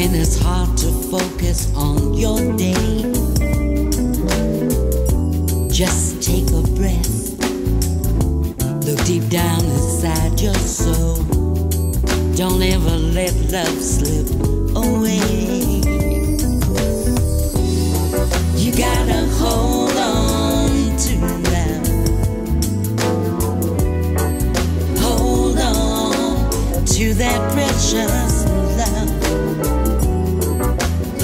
when it's hard to focus on your day. Just take a breath, look deep down inside your soul. Don't ever let love slip away. You gotta hold on to love. Hold on to that precious love.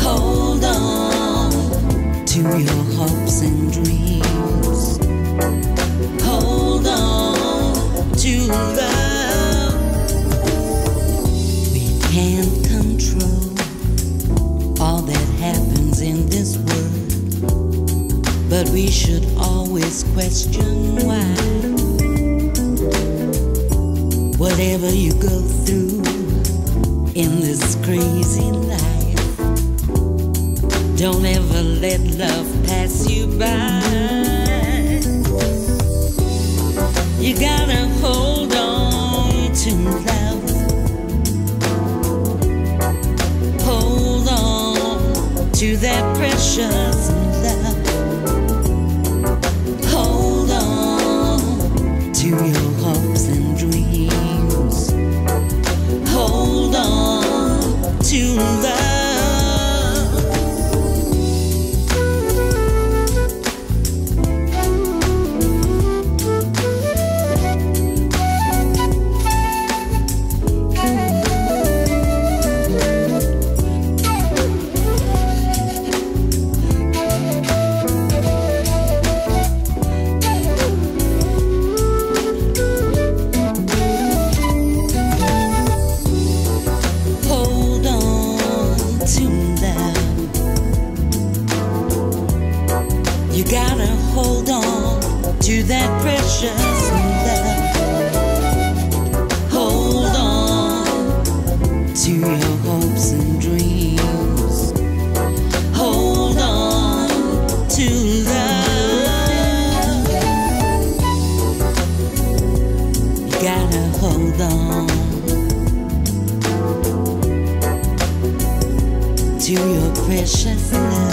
Hold on to your hopes and dreams. Hold on to love. We can't control all that happens in this world, but we should always question why. Whatever you go through in this crazy life, don't ever let love pass you by. You gotta hold on to love. Hold on to that precious love. Hold on to your hopes and dreams. Hold on to love. To that precious love. Hold on to your hopes and dreams. Hold on to love. You gotta hold on to your precious love.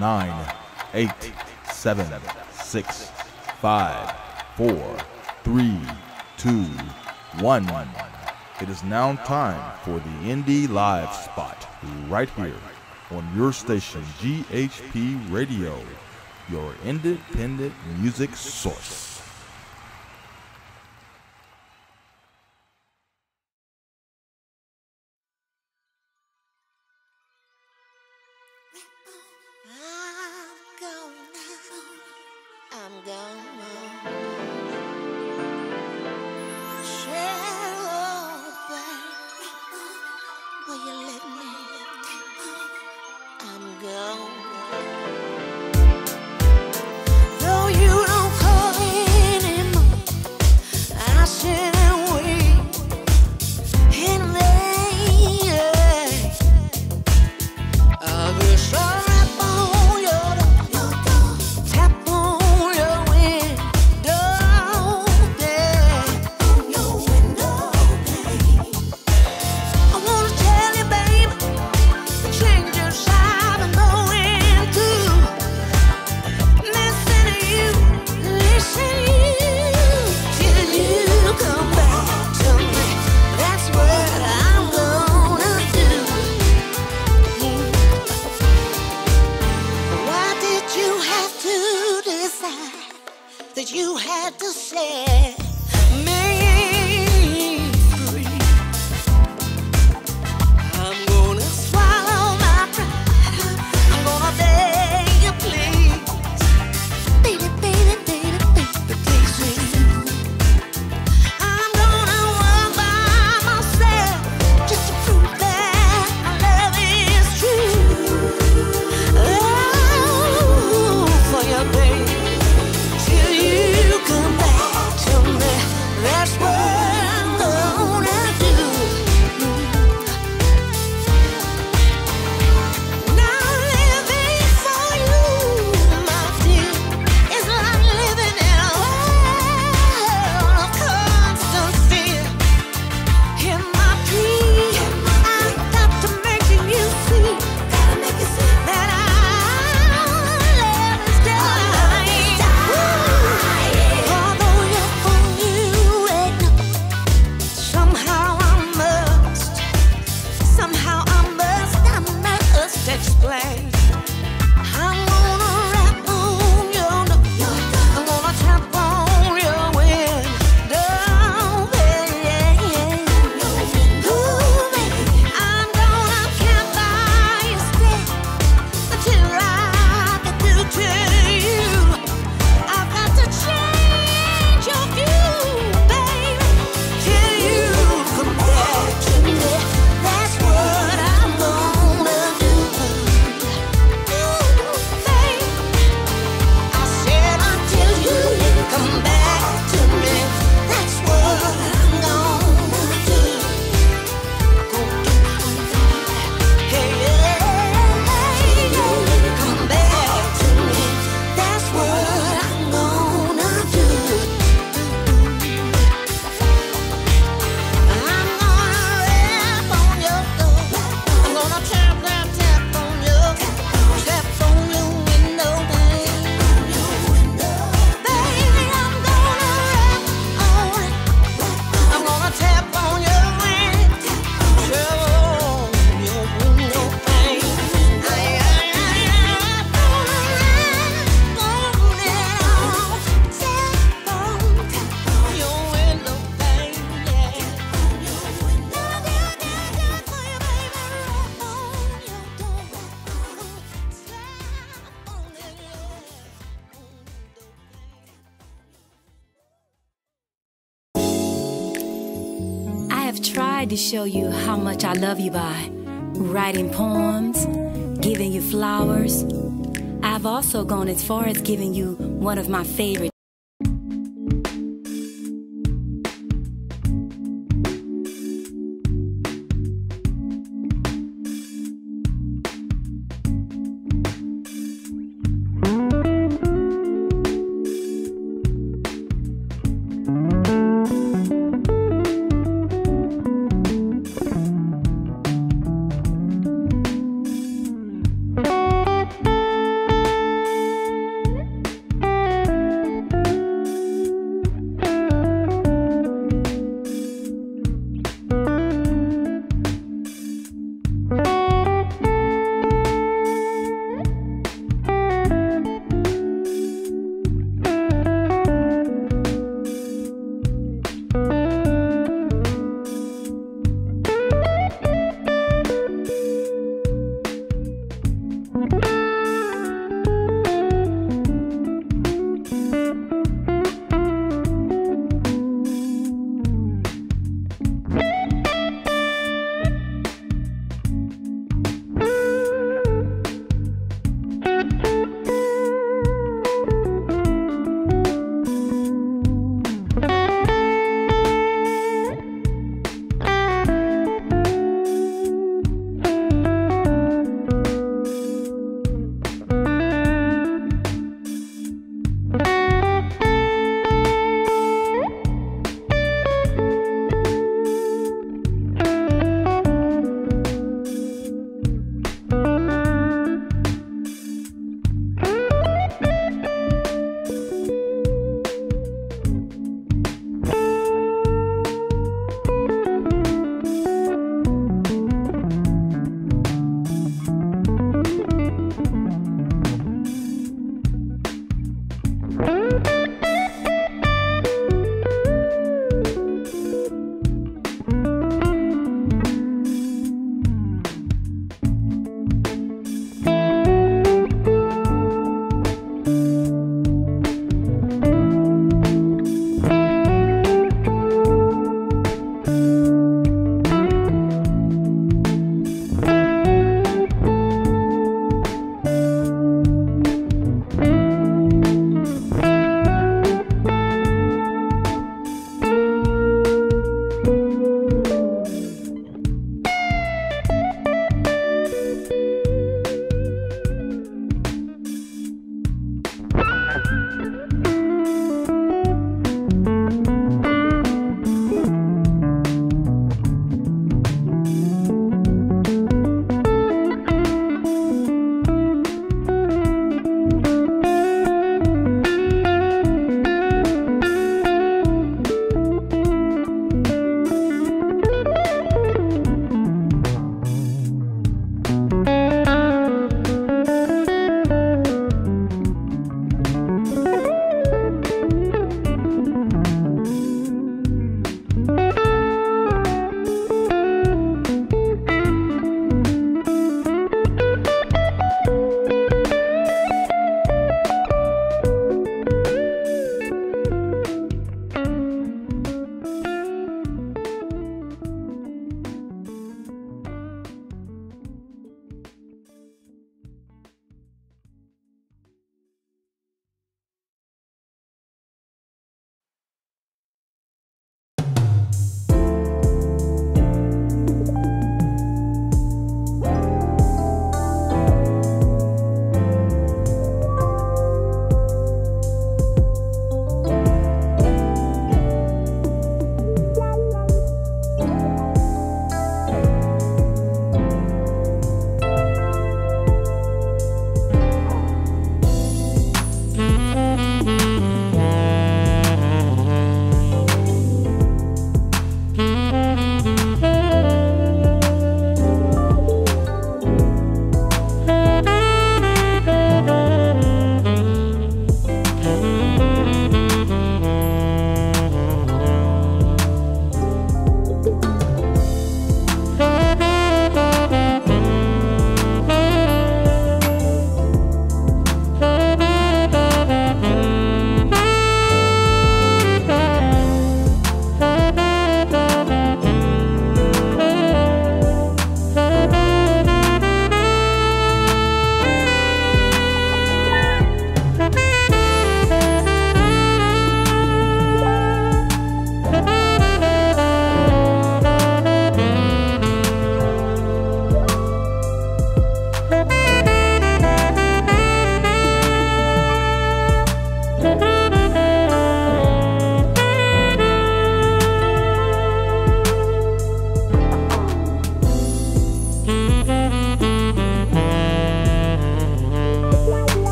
9, 8, 7, 6, 5, 4, 3, 2, 1. It is now time for the Indie Live Spot, right here on your station, GHP Radio, your independent music source. To show you how much I love you by writing poems, giving you flowers. I've also gone as far as giving you one of my favorite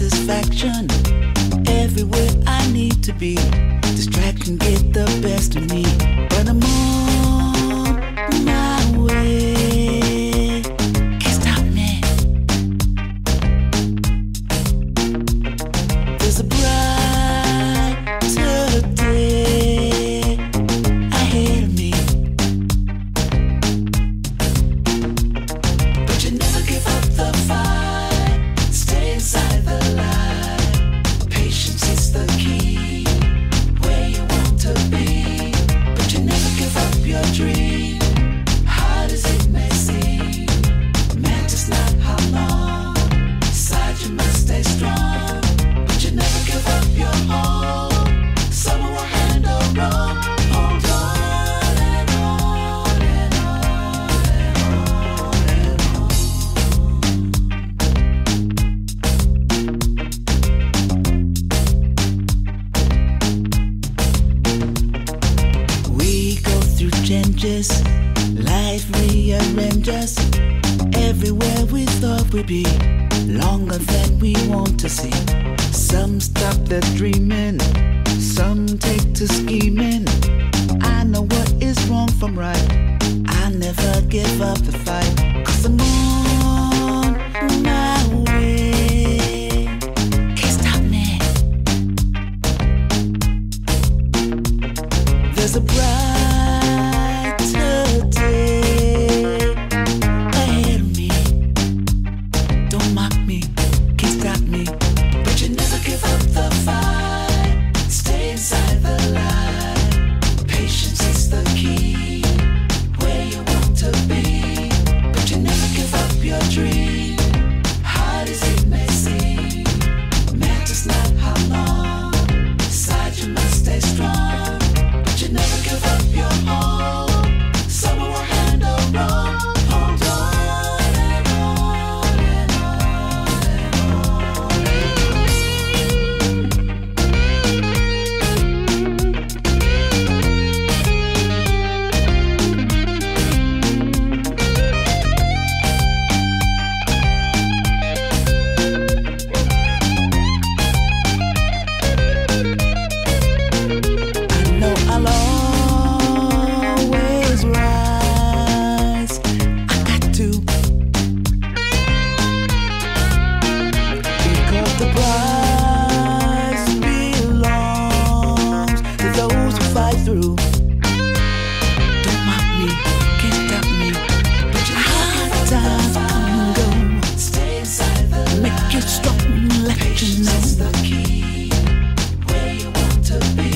satisfaction. Everywhere I need to be. Distraction get the best of me. But I'm on my way. Can't stop me. There's a brighter day ahead of me. But you never give up the fight. Stay inside the light. Patience is the key. Where you want to be. But you never give up your dream. Hard as it may seem. Man, just not how long. Inside you must stay strong. But you never give up your all. Someone will handle wrong. Hold on and on and on and on and on. We go through changes. Life rearranges. Everywhere we thought we'd be. Longer than we want to see. Some stop their dreaming. Some take to scheming. I know what is wrong from right. I never give up the fight. 'Cause I'm on my way. Can't stop me. There's a brighter day ahead of me. Don't mock me, can't stop me. But you never give up the fight. Stay inside the light. Patience is the key. Where you want to be. But you never give up your dream. Hard as it may seem. Man, just not how long. Inside you must stay strong. But you never give up your all. Someone will handle wrong. Hold on and on and on I know I'll always rise. I got to. Because the prize belongs to those who fight through. Don't mock me, can't stop me. But you hard times come and go. Stay inside the light. Make you strong, let you know. The key. Where you want to be.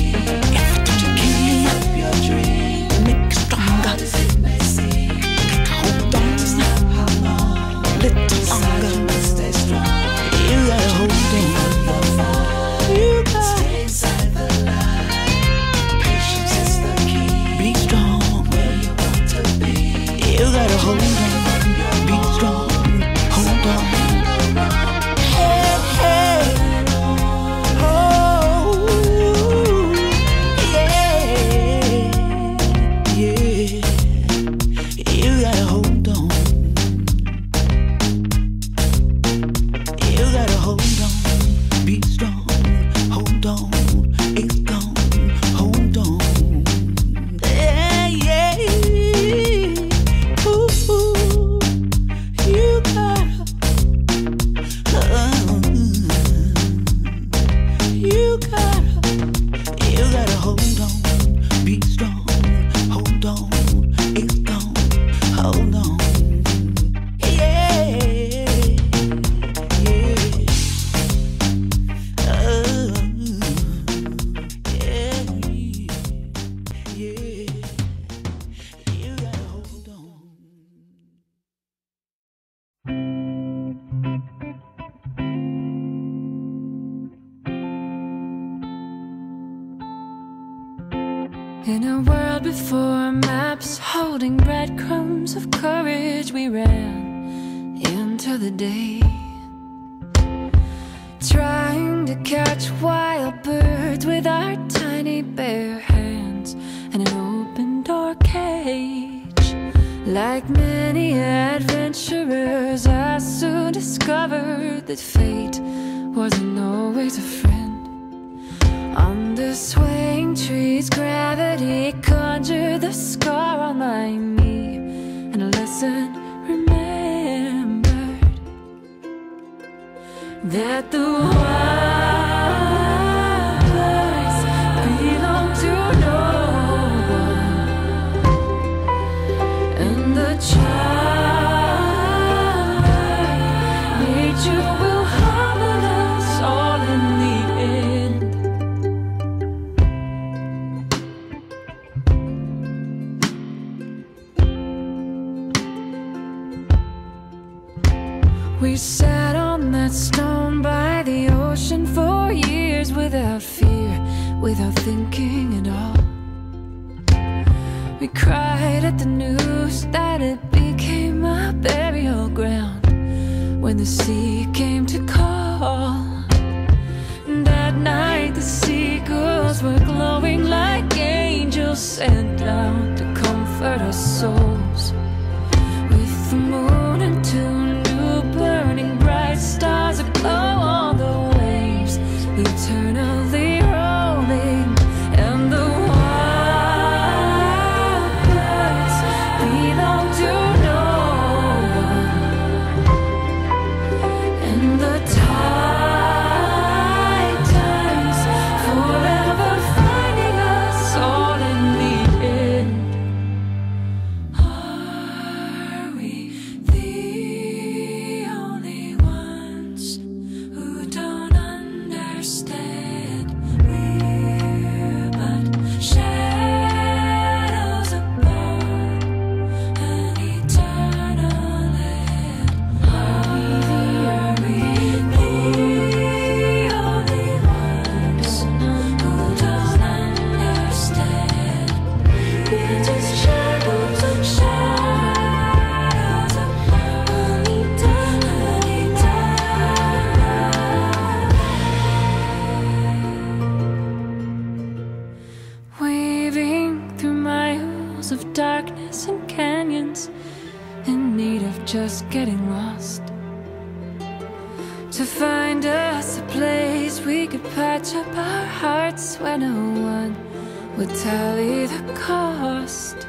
If you keep up your dream. Make you stronger. Hard as it may seem. Hold on, how long. Little longer. Stay strong. You gotta hold on. You gotta stay inside the light. Patience is the key. Be strong. Where you want to be. You gotta hold on. Be strong. Hold on. Hey, hey. Oh, yeah. Yeah. You gotta hold on. You gotta hold on. Be strong. Hold on. It's gone. Hold on. Yeah, yeah. Ooh, you gotta. You gotta hold on. Be strong. Hold on. It's gone. Hold on. Yeah, yeah. Yeah, yeah. You gotta hold on. In a world before maps, holding breadcrumbs of courage, we ran into the day, trying to catch wild birds with our tiny bare hands and an open door cage. Like many adventurers, I soon discovered that fate wasn't always a friend. On the swaying trees, gravity conjured the scar on my knee, and a lesson remembered that the wild birds belong to no one, and the child nature will humble us all in the end. We sat on that stone by the ocean for years without fear, without thinking at all. We cried at the news that it became a burial ground when the sea came to call. And at night the seagulls were glowing like angels sent down to comfort our souls. With the moon and two new burning bright stars aglow on the waves, eternally rolling, and the wild birds belong to no one, and the tide turns forever, finding us all in the end. Are we the only ones who don't understand? We're but shadows upon an eternal land. Are we the only ones who don't understand? We're just shadows upon an eternal land. Waving through miles of darkness and canyons, in need of just getting lost, to find us a place we could patch up our hearts where no one would tally the cost.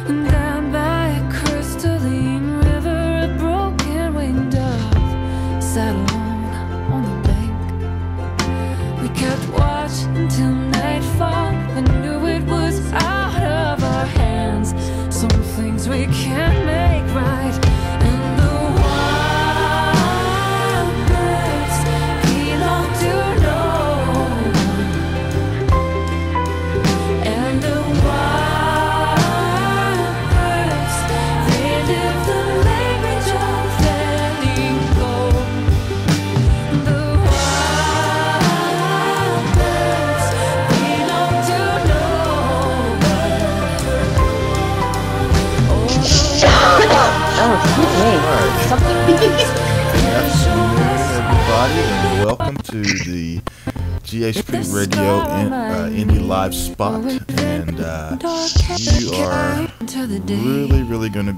And down by a crystalline river, a broken winged dove sat alone on the bank. We kept watch until nightfall and knew it was out of our hands. Some things we can't make right, and the wild birds belong to no one, and the wild birds, they live the language of letting go. The wild birds belong to no one. Oh, Everybody, and welcome to the GHP Radio Indie Live Spot. And you are really going to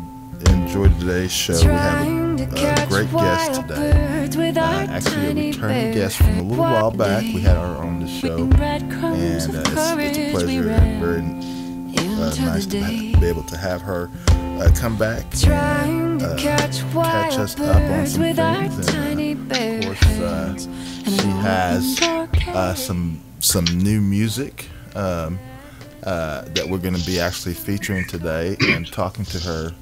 enjoy today's show. We have a great guest today. Actually, a returning guest from a little while back. We had her on the show, and it's a pleasure and very nice to be able to have her come back and catch us up on some things. And of course, she has some new music that we're going to be actually featuring today and talking to her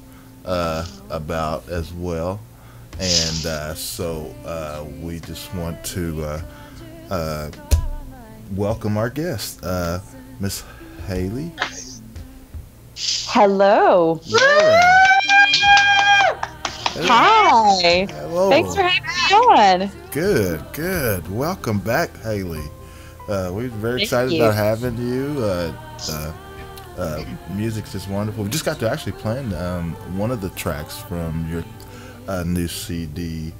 about as well. And so we just want to welcome our guest, Miss Halie. Hello. Loren. Hi. Hello. Thanks for having me on. Good. Welcome back, Halie. We're very Thank excited you. about having you. Music's just wonderful. We just got to actually playing one of the tracks from your new CD.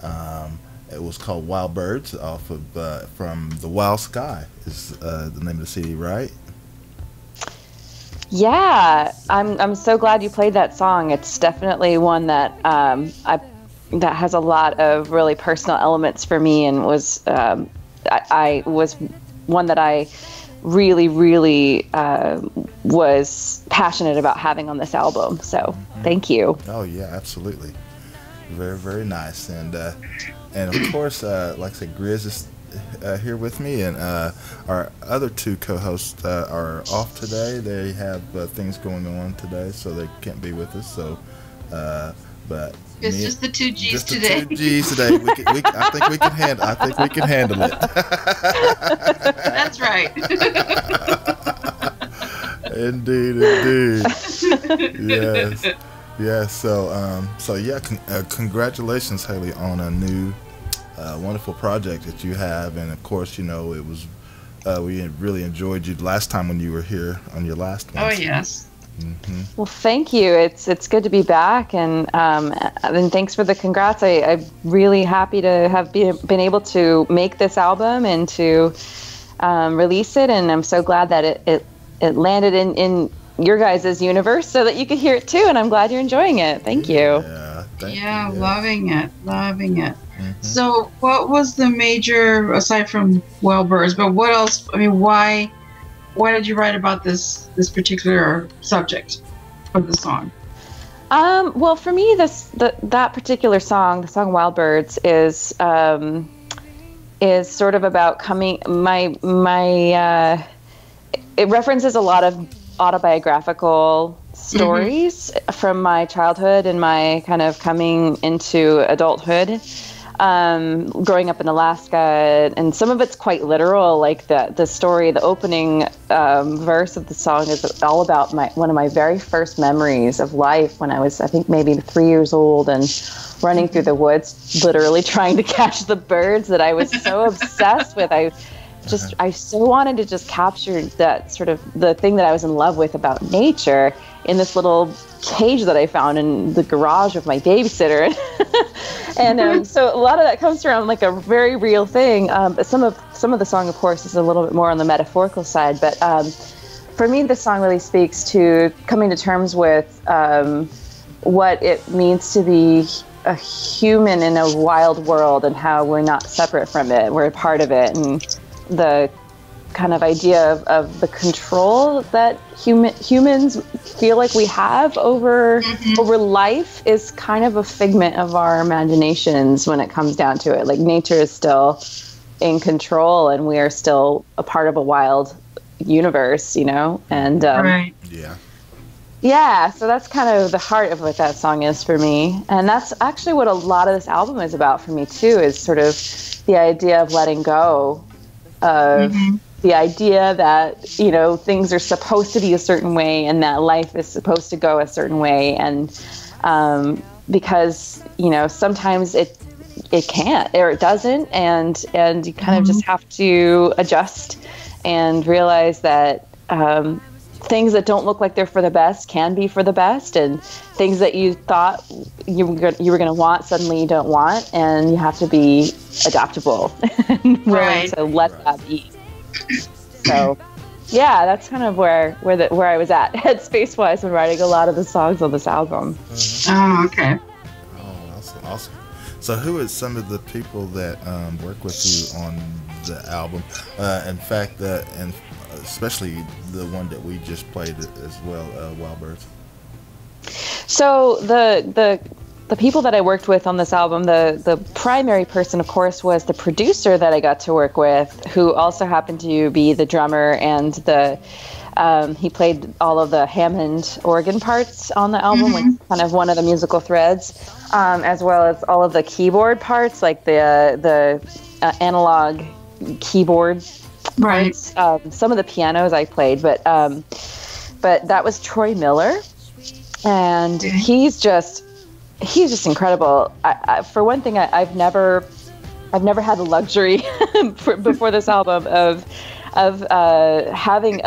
It was called Wild Birds off of from The Wild Sky is the name of the CD, right? Yeah, I'm so glad you played that song. It's definitely one that I that has a lot of really personal elements for me, and was I was one that I really was passionate about having on this album. So thank you. Oh yeah, absolutely. Very, very nice. And of course, like I said, Grizz is here with me, and our other two co-hosts are off today. They have things going on today, so they can't be with us. So, but it's just the two G's just today. The two G's today. I think we can handle. I think we can handle it. That's right. Indeed. Yes. So yeah. Congratulations, Halie, on a new wonderful project that you have, and of course, it was we really enjoyed you last time when you were here on your last one. Oh yes. Mm-hmm. Well, thank you. It's good to be back, and thanks for the congrats. I'm really happy to have been able to make this album and to release it, and I'm so glad that it landed in your guys' universe so that you could hear it too, and I'm glad you're enjoying it. Thank you. Yeah, loving it. Mm-hmm. So what was the major, aside from Wild Birds, but what else? I mean, why did you write about this particular subject for the song? Well, for me, that particular song, the song Wild Birds, is sort of about it references a lot of autobiographical stories from my childhood and my kind of coming into adulthood. Growing up in Alaska, and some of it's quite literal, like the story, the opening verse of the song is all about one of my very first memories of life when I was, I think, maybe 3 years old, and running through the woods, literally trying to catch the birds that I was so obsessed with. I so wanted to just capture that sort of the thing that I was in love with about nature in this little cage that I found in the garage of my babysitter. And so a lot of that comes from like a very real thing. But some of the song, of course, is a little bit more on the metaphorical side. But for me, this song really speaks to coming to terms with what it means to be a human in a wild world, and how we're not separate from it. We're a part of it. And the kind of idea of the control that humans feel like we have over life is kind of a figment of our imaginations when it comes down to it. Like, nature is still in control, and we are still a part of a wild universe, and right. Yeah, so that's kind of the heart of what that song is for me. And that's actually what a lot of this album is about for me too, is sort of the idea of letting go of the idea that, things are supposed to be a certain way, and that life is supposed to go a certain way. And because, sometimes it can't, or it doesn't. And you kind of just have to adjust and realize that things that don't look like they're for the best can be for the best, and things that you thought you were going to want suddenly you don't want, and you have to be adaptable and willing to let that be. So yeah, that's kind of where I was at headspace wise when writing a lot of the songs on this album. Oh, okay. Oh, awesome. So who is some of the people that work with you on the album? In fact, and especially the one that we just played as well, Wild Birds. So the people that I worked with on this album, the primary person, of course, was the producer that I got to work with, who also happened to be the drummer, and he played all of the Hammond organ parts on the album, like kind of one of the musical threads, as well as all of the keyboard parts, like the analog keyboard parts. Some of the pianos I played, but that was Troy Miller, and he's just incredible. For one thing, I've never had the luxury before this album of having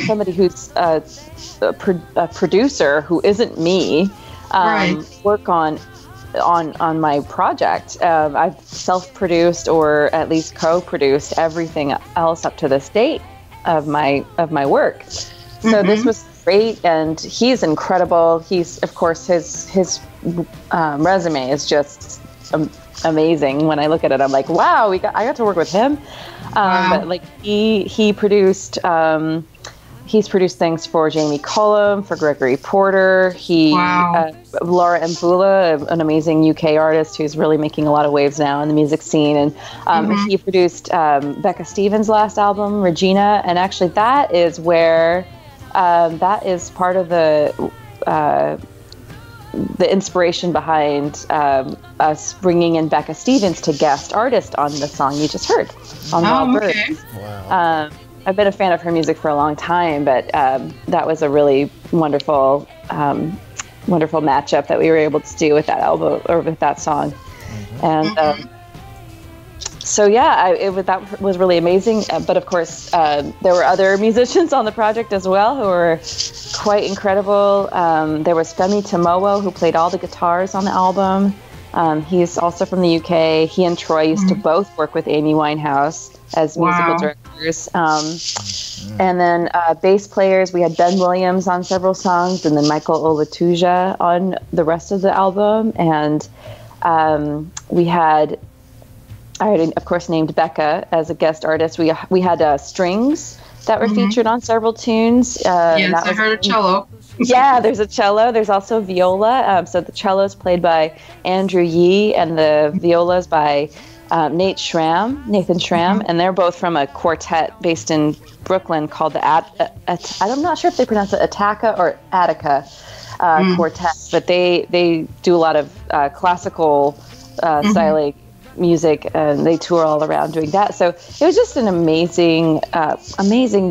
somebody who's a producer who isn't me work on my project. I've self-produced, or at least co-produced, everything else up to this date of my work. So this was great, and he's incredible. He's, of course, his resume is just amazing. When I look at it, I'm like, wow, I got to work with him. But like he produced. He's produced things for Jamie Cullum, for Gregory Porter. Laura Mbula, an amazing UK artist who's really making a lot of waves now in the music scene. And he produced Becca Stevens' last album, Regina. And actually that is where, that is part of the inspiration behind us bringing in Becca Stevens to guest artist on the song you just heard on Wild Birds. Wow. I've been a fan of her music for a long time, but that was a really wonderful, wonderful matchup that we were able to do with that album or with that song. And so yeah, that was really amazing. But of course, there were other musicians on the project as well who were quite incredible. There was Femi Tomowo, who played all the guitars on the album. He's also from the UK. He and Troy used to both work with Amy Winehouse as musical directors. And then bass players, we had Ben Williams on several songs, and then Michael Olatuja on the rest of the album. And we had, I already, of course, named Becca as a guest artist. We had strings that were featured on several tunes. Yes, I heard a cello. Yeah, there's a cello. There's also viola. So the cello is played by Andrew Yee, and the viola is by Nathan Schramm, and they're both from a quartet based in Brooklyn called the I'm not sure if they pronounce it Attica or Attica quartet, but they do a lot of classical styling music, and they tour all around doing that. So it was just an amazing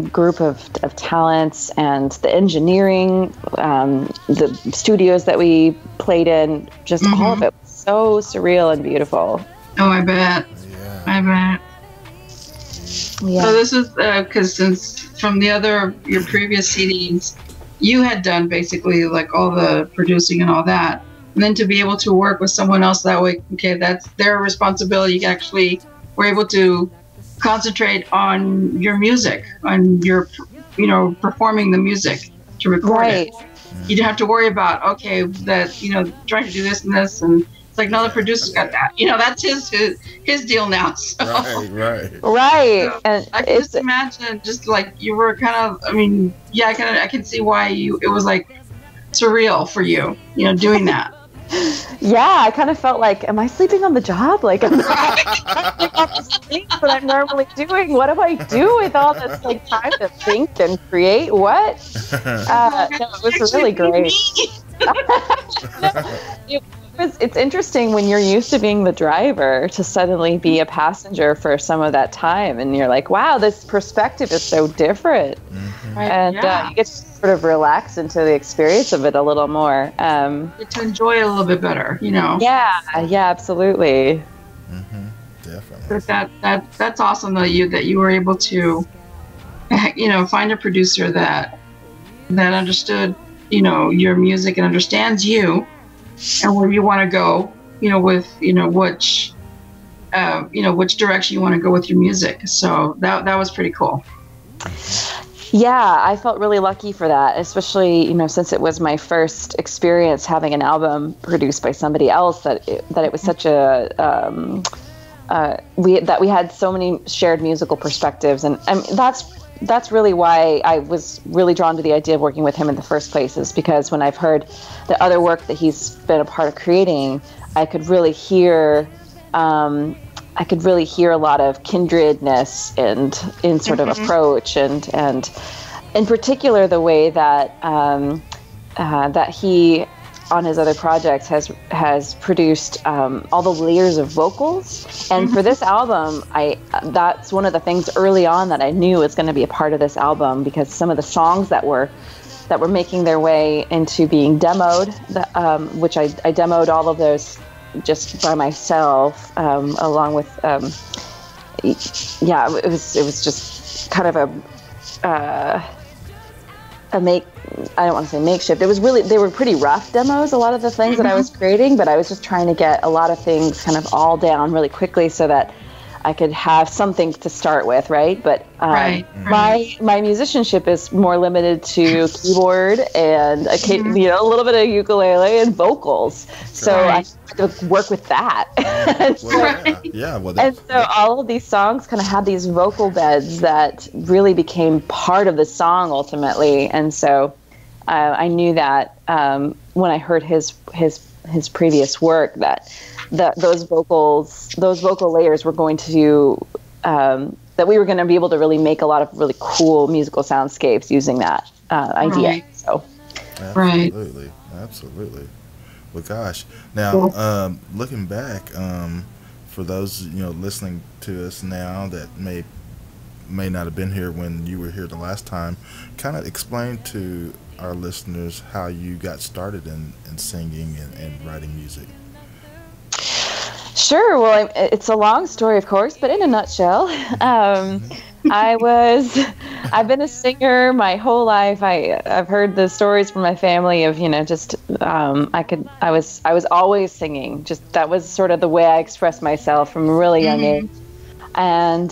group of talents, and the engineering, the studios that we played in, just all of it was so surreal and beautiful. Oh, I bet. Yeah. I bet. Yeah. So this is because since from your previous CDs, you had done basically like all the producing and all that. And then to be able to work with someone else that way, okay, that's their responsibility. You actually were able to concentrate on your music, on your, performing the music to record it. You didn't have to worry about, okay, that, trying to do this and this, and it's like, no, the producer's got that. That's his deal now. So. Right. So and I can just imagine, just like you were kind of, I can see why it was like surreal for you, doing that. Yeah, I kind of felt like, am I sleeping on the job? Like, I'm not things that I'm normally doing. What do I do with all this like time to think and create? What? No, it was really great. It's interesting when you're used to being the driver to suddenly be a passenger for some of that time, and you're like, wow, this perspective is so different. And you get to sort of relax into the experience of it a little more. Get to enjoy it a little bit better, Yeah, absolutely. But that's awesome that you were able to, find a producer that understood, your music and understands you and where you want to go, with, which direction you want to go with your music. So that was pretty cool. Yeah, I felt really lucky for that, especially, since it was my first experience having an album produced by somebody else, that it was such we had so many shared musical perspectives. And that's really why I was really drawn to the idea of working with him in the first place, is because when I've heard the other work that he's been a part of creating, I could really hear a lot of kindredness in sort of approach, and in particular the way that that he on his other projects has produced all the layers of vocals. And for this album, that's one of the things early on that I knew was going to be a part of this album, because some of the songs that were making their way into being demoed, which I demoed all of those just by myself, along with it was just kind of I don't want to say makeshift. It was they were pretty rough demos, a lot of the things that I was creating, but I was just trying to get a lot of things kind of all down really quickly so that I could have something to start with, right? But my musicianship is more limited to keyboard and a little bit of ukulele and vocals. So I have to work with that. And so all of these songs kind of had these vocal beds that really became part of the song ultimately. And so I knew that when I heard his previous work that those vocal layers were going to that we were going to be able to really make a lot of really cool musical soundscapes using that idea. Right. So absolutely. Well, gosh, now looking back, for those listening to us now that may not have been here when you were here the last time, kind of explain to our listeners how you got started in singing and writing music. Sure. Well, it's a long story, of course, but in a nutshell, I've been a singer my whole life. I've heard the stories from my family of, I was always singing. Just that was sort of the way I expressed myself from a really young age. And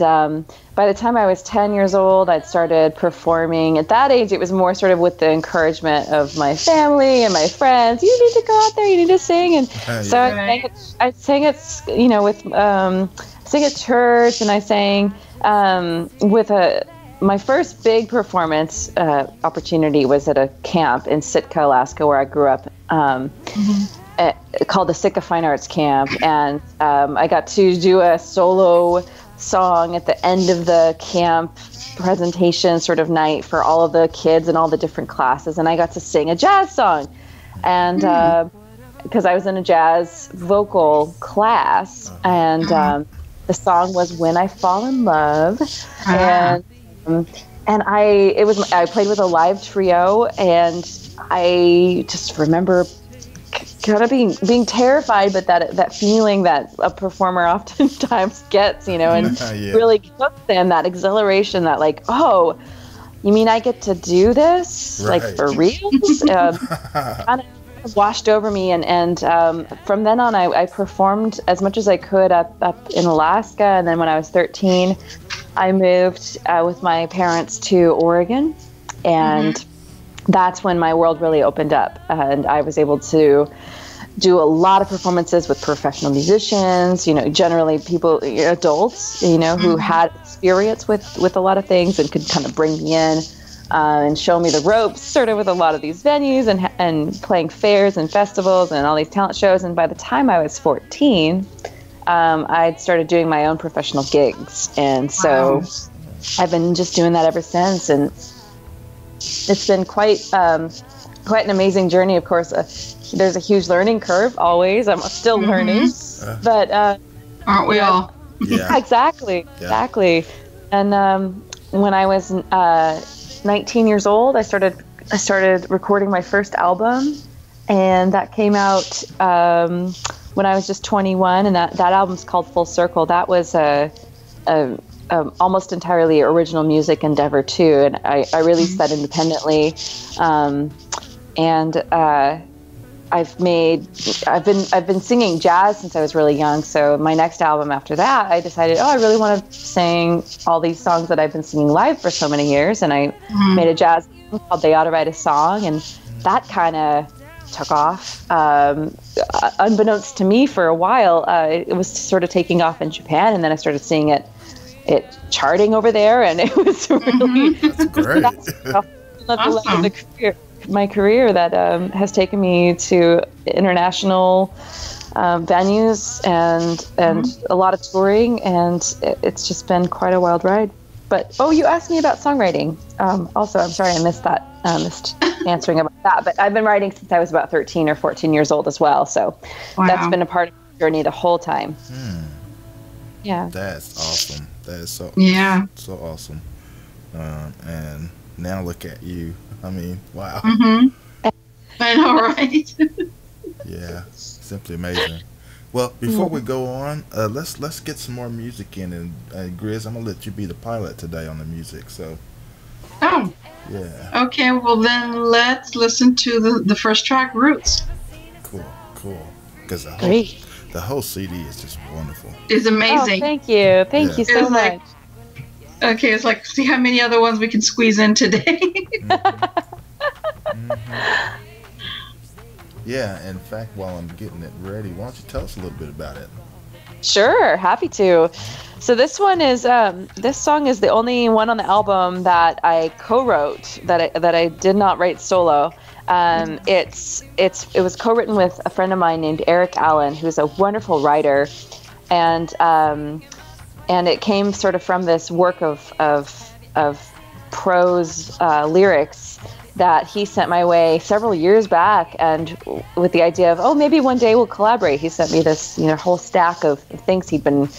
by the time I was 10 years old, I'd started performing. At that age, it was more sort of with the encouragement of my family and my friends. You need to go out there. You need to sing. And so I sang at church, and I sang my first big performance opportunity was at a camp in Sitka, Alaska, where I grew up. Called the Sitka Fine Arts Camp, and I got to do a solo song at the end of the camp presentation sort of night for all of the kids and all the different classes, and I got to sing a jazz song, and because I was in a jazz vocal class, and the song was "When I Fall in Love," and I played with a live trio, and I just remember kind of being terrified, but that feeling that a performer oftentimes gets, and really gets them, that exhilaration, that like, oh, you mean I get to do this, like for real? Kind of washed over me, and from then on, I performed as much as I could up in Alaska, and then when I was 13, I moved with my parents to Oregon, and that's when my world really opened up, and I was able to do a lot of performances with professional musicians, generally people, adults, who had experience with a lot of things and could kind of bring me in and show me the ropes sort of with a lot of these venues and playing fairs and festivals and all these talent shows. And by the time I was 14, I'd started doing my own professional gigs. And so I've been just doing that ever since. And it's been quite an amazing journey. Of course, there's a huge learning curve always. I'm still learning, but aren't we all? Yeah, exactly. And when I was 19 years old, I started recording my first album, and that came out when I was just 21. And that album's called Full Circle. That was a almost entirely original music endeavor too, and I released that independently, and I've been singing jazz since I was really young. So my next album after that, I decided, I really want to sing all these songs that I've been singing live for so many years, and I made a jazz album called They Ought to Write a Song, and that kind of took off. Unbeknownst to me, for a while, it was sort of taking off in Japan, and then I started seeing it charting over there, and it was really great. Awesome. My career that has taken me to international venues and a lot of touring, and it's just been quite a wild ride. But you asked me about songwriting. Also, I'm sorry I missed that. Missed answering about that. But I've been writing since I was about 13 or 14 years old as well. So that's been a part of the journey the whole time. Yeah. That's awesome. That is so awesome. And now look at you. I mean, wow. I know, right? Yeah, simply amazing. Well, before we go on, let's get some more music in, and Grizz, I'm gonna let you be the pilot today on the music. So. Oh. Yeah. Okay. Well, then let's listen to the first track, Roots. Cool. Because the whole CD is just wonderful. It's amazing. Oh, thank you so much. Like, okay, it's like, see how many other ones we can squeeze in today. Yeah, in fact, while I'm getting it ready, why don't you tell us a little bit about it? Sure, happy to. So this one is this song is the only one on the album that I co-wrote, that I did not write solo. It was co-written with a friend of mine named Eric Allen, who's a wonderful writer, and it came sort of from this work of prose lyrics that he sent my way several years back, and with the idea of, oh, maybe one day we'll collaborate. He sent me this, whole stack of things he'd been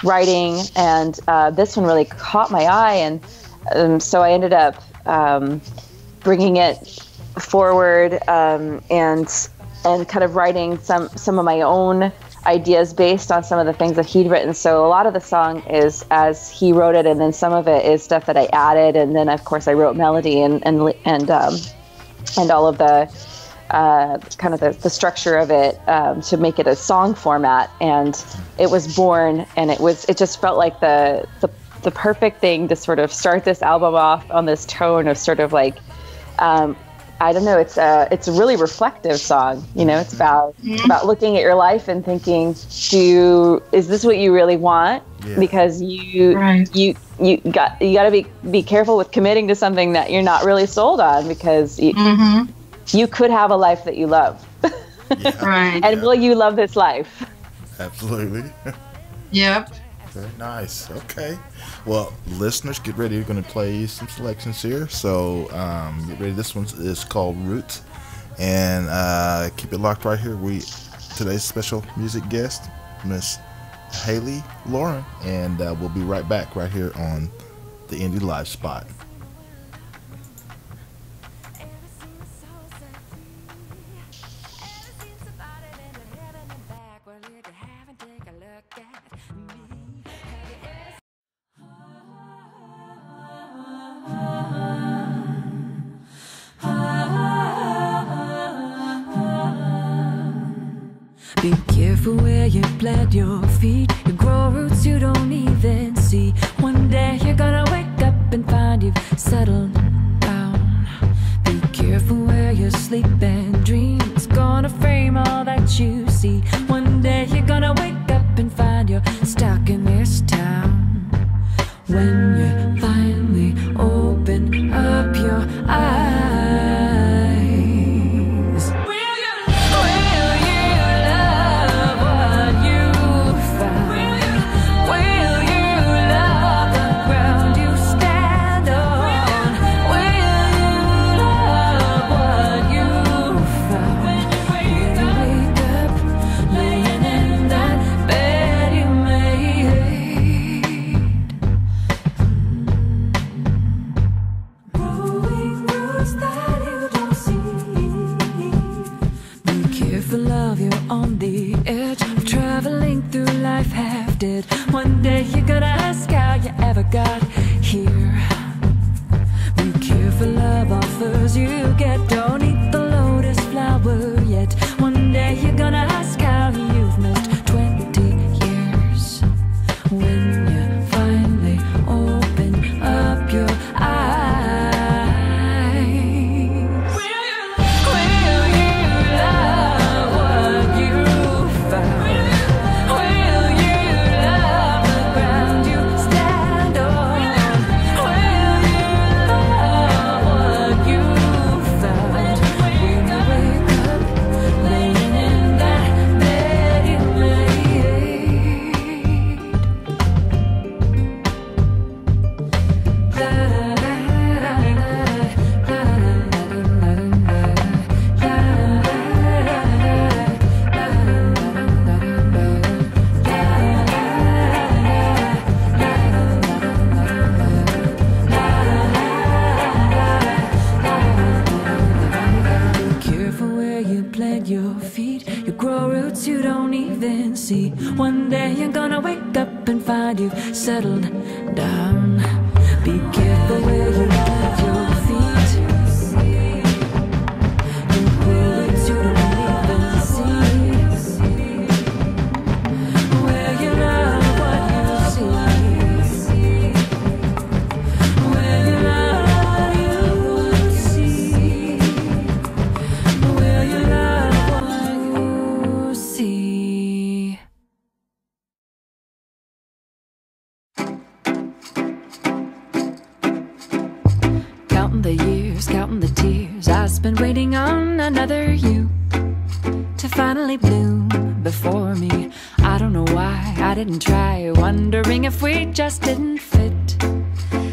writing, and this one really caught my eye, and so I ended up bringing it forward and kind of writing some of my own ideas based on some of the things that he'd written. So a lot of the song is as he wrote it, and then some of it is stuff that I added, and then of course I wrote melody and all of the kind of the structure of it to make it a song format. And it was born, and it just felt like the perfect thing to sort of start this album off on this tone of sort of like I don't know. It's a really reflective song. It's about looking at your life and thinking, is this what you really want? Yeah. Because you got to be careful with committing to something that you're not really sold on, because you could have a life that you love. Yeah. Right. And will you love this life? Absolutely. Yep. Very nice. Okay. Well, listeners, get ready. We're going to play some selections here. So get ready. This one is called Roots. And keep it locked right here. Today's special music guest, Miss Halie Loren. And we'll be right back right here on the Indie Live Spot. Be careful where you plant your feet. You grow roots you don't even see. One day you're gonna wake up and find you've settled down. Be careful where you sleep and dream. It's gonna frame all that you see. One day you're gonna wake up and find you're stuck in this town. When you finally open up your eyes, on the edge of traveling through life half dead. One day you're gonna ask how you ever got here. Be careful of offers you get. Don't eat the lotus flower yet. One day you're gonna ask how you've missed 20 years. When you finally open up your eyes, one day you're gonna wake up and find you've settled down. Be careful where you plant your feet. You words you don't even see. Counting the years, counting the tears I spent waiting on another you to finally bloom before me. I don't know why I didn't try, wondering if we just didn't fit.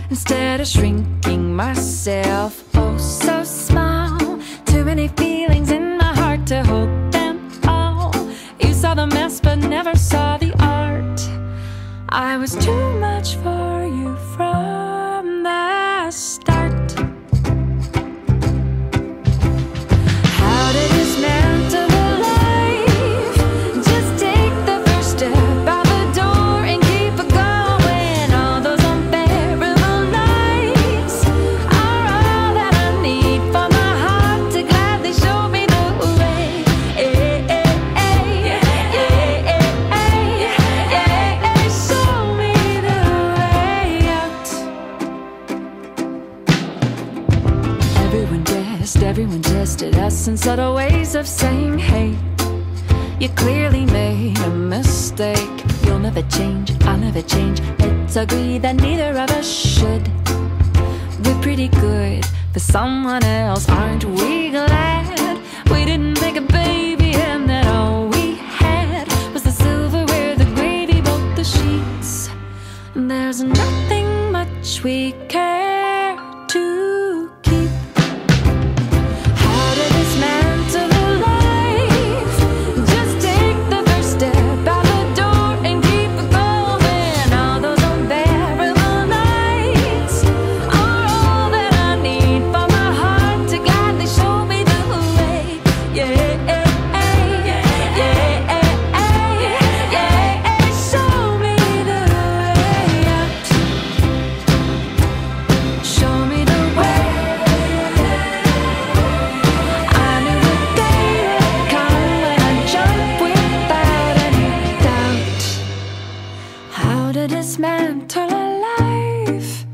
Instead of shrinking myself, oh so small, too many feelings in my heart to hold them all. You saw the mess but never saw the art. I was too much for you from the start. How did this man to the life just take the first step out the door and keep it going? All those unbearable nights are all that I need for my heart to gladly show me the way. Show me the way out. Everyone tested us in subtle ways of saying, hey, you clearly made a mistake. You'll never change, I'll never change. Let's agree that neither of us should. We're pretty good for someone else, aren't we glad we didn't make a baby and that all we had was the silverware, the gravy, both the sheets. There's nothing much we care to keep. How did this man to the life just take the first step out the door and keep it going? All those unbearable nights are all that I need for my heart to gladly show me the way. Show me the way out. Show me the way. I knew the day would come when I jump without any doubt. How did this man turn alive?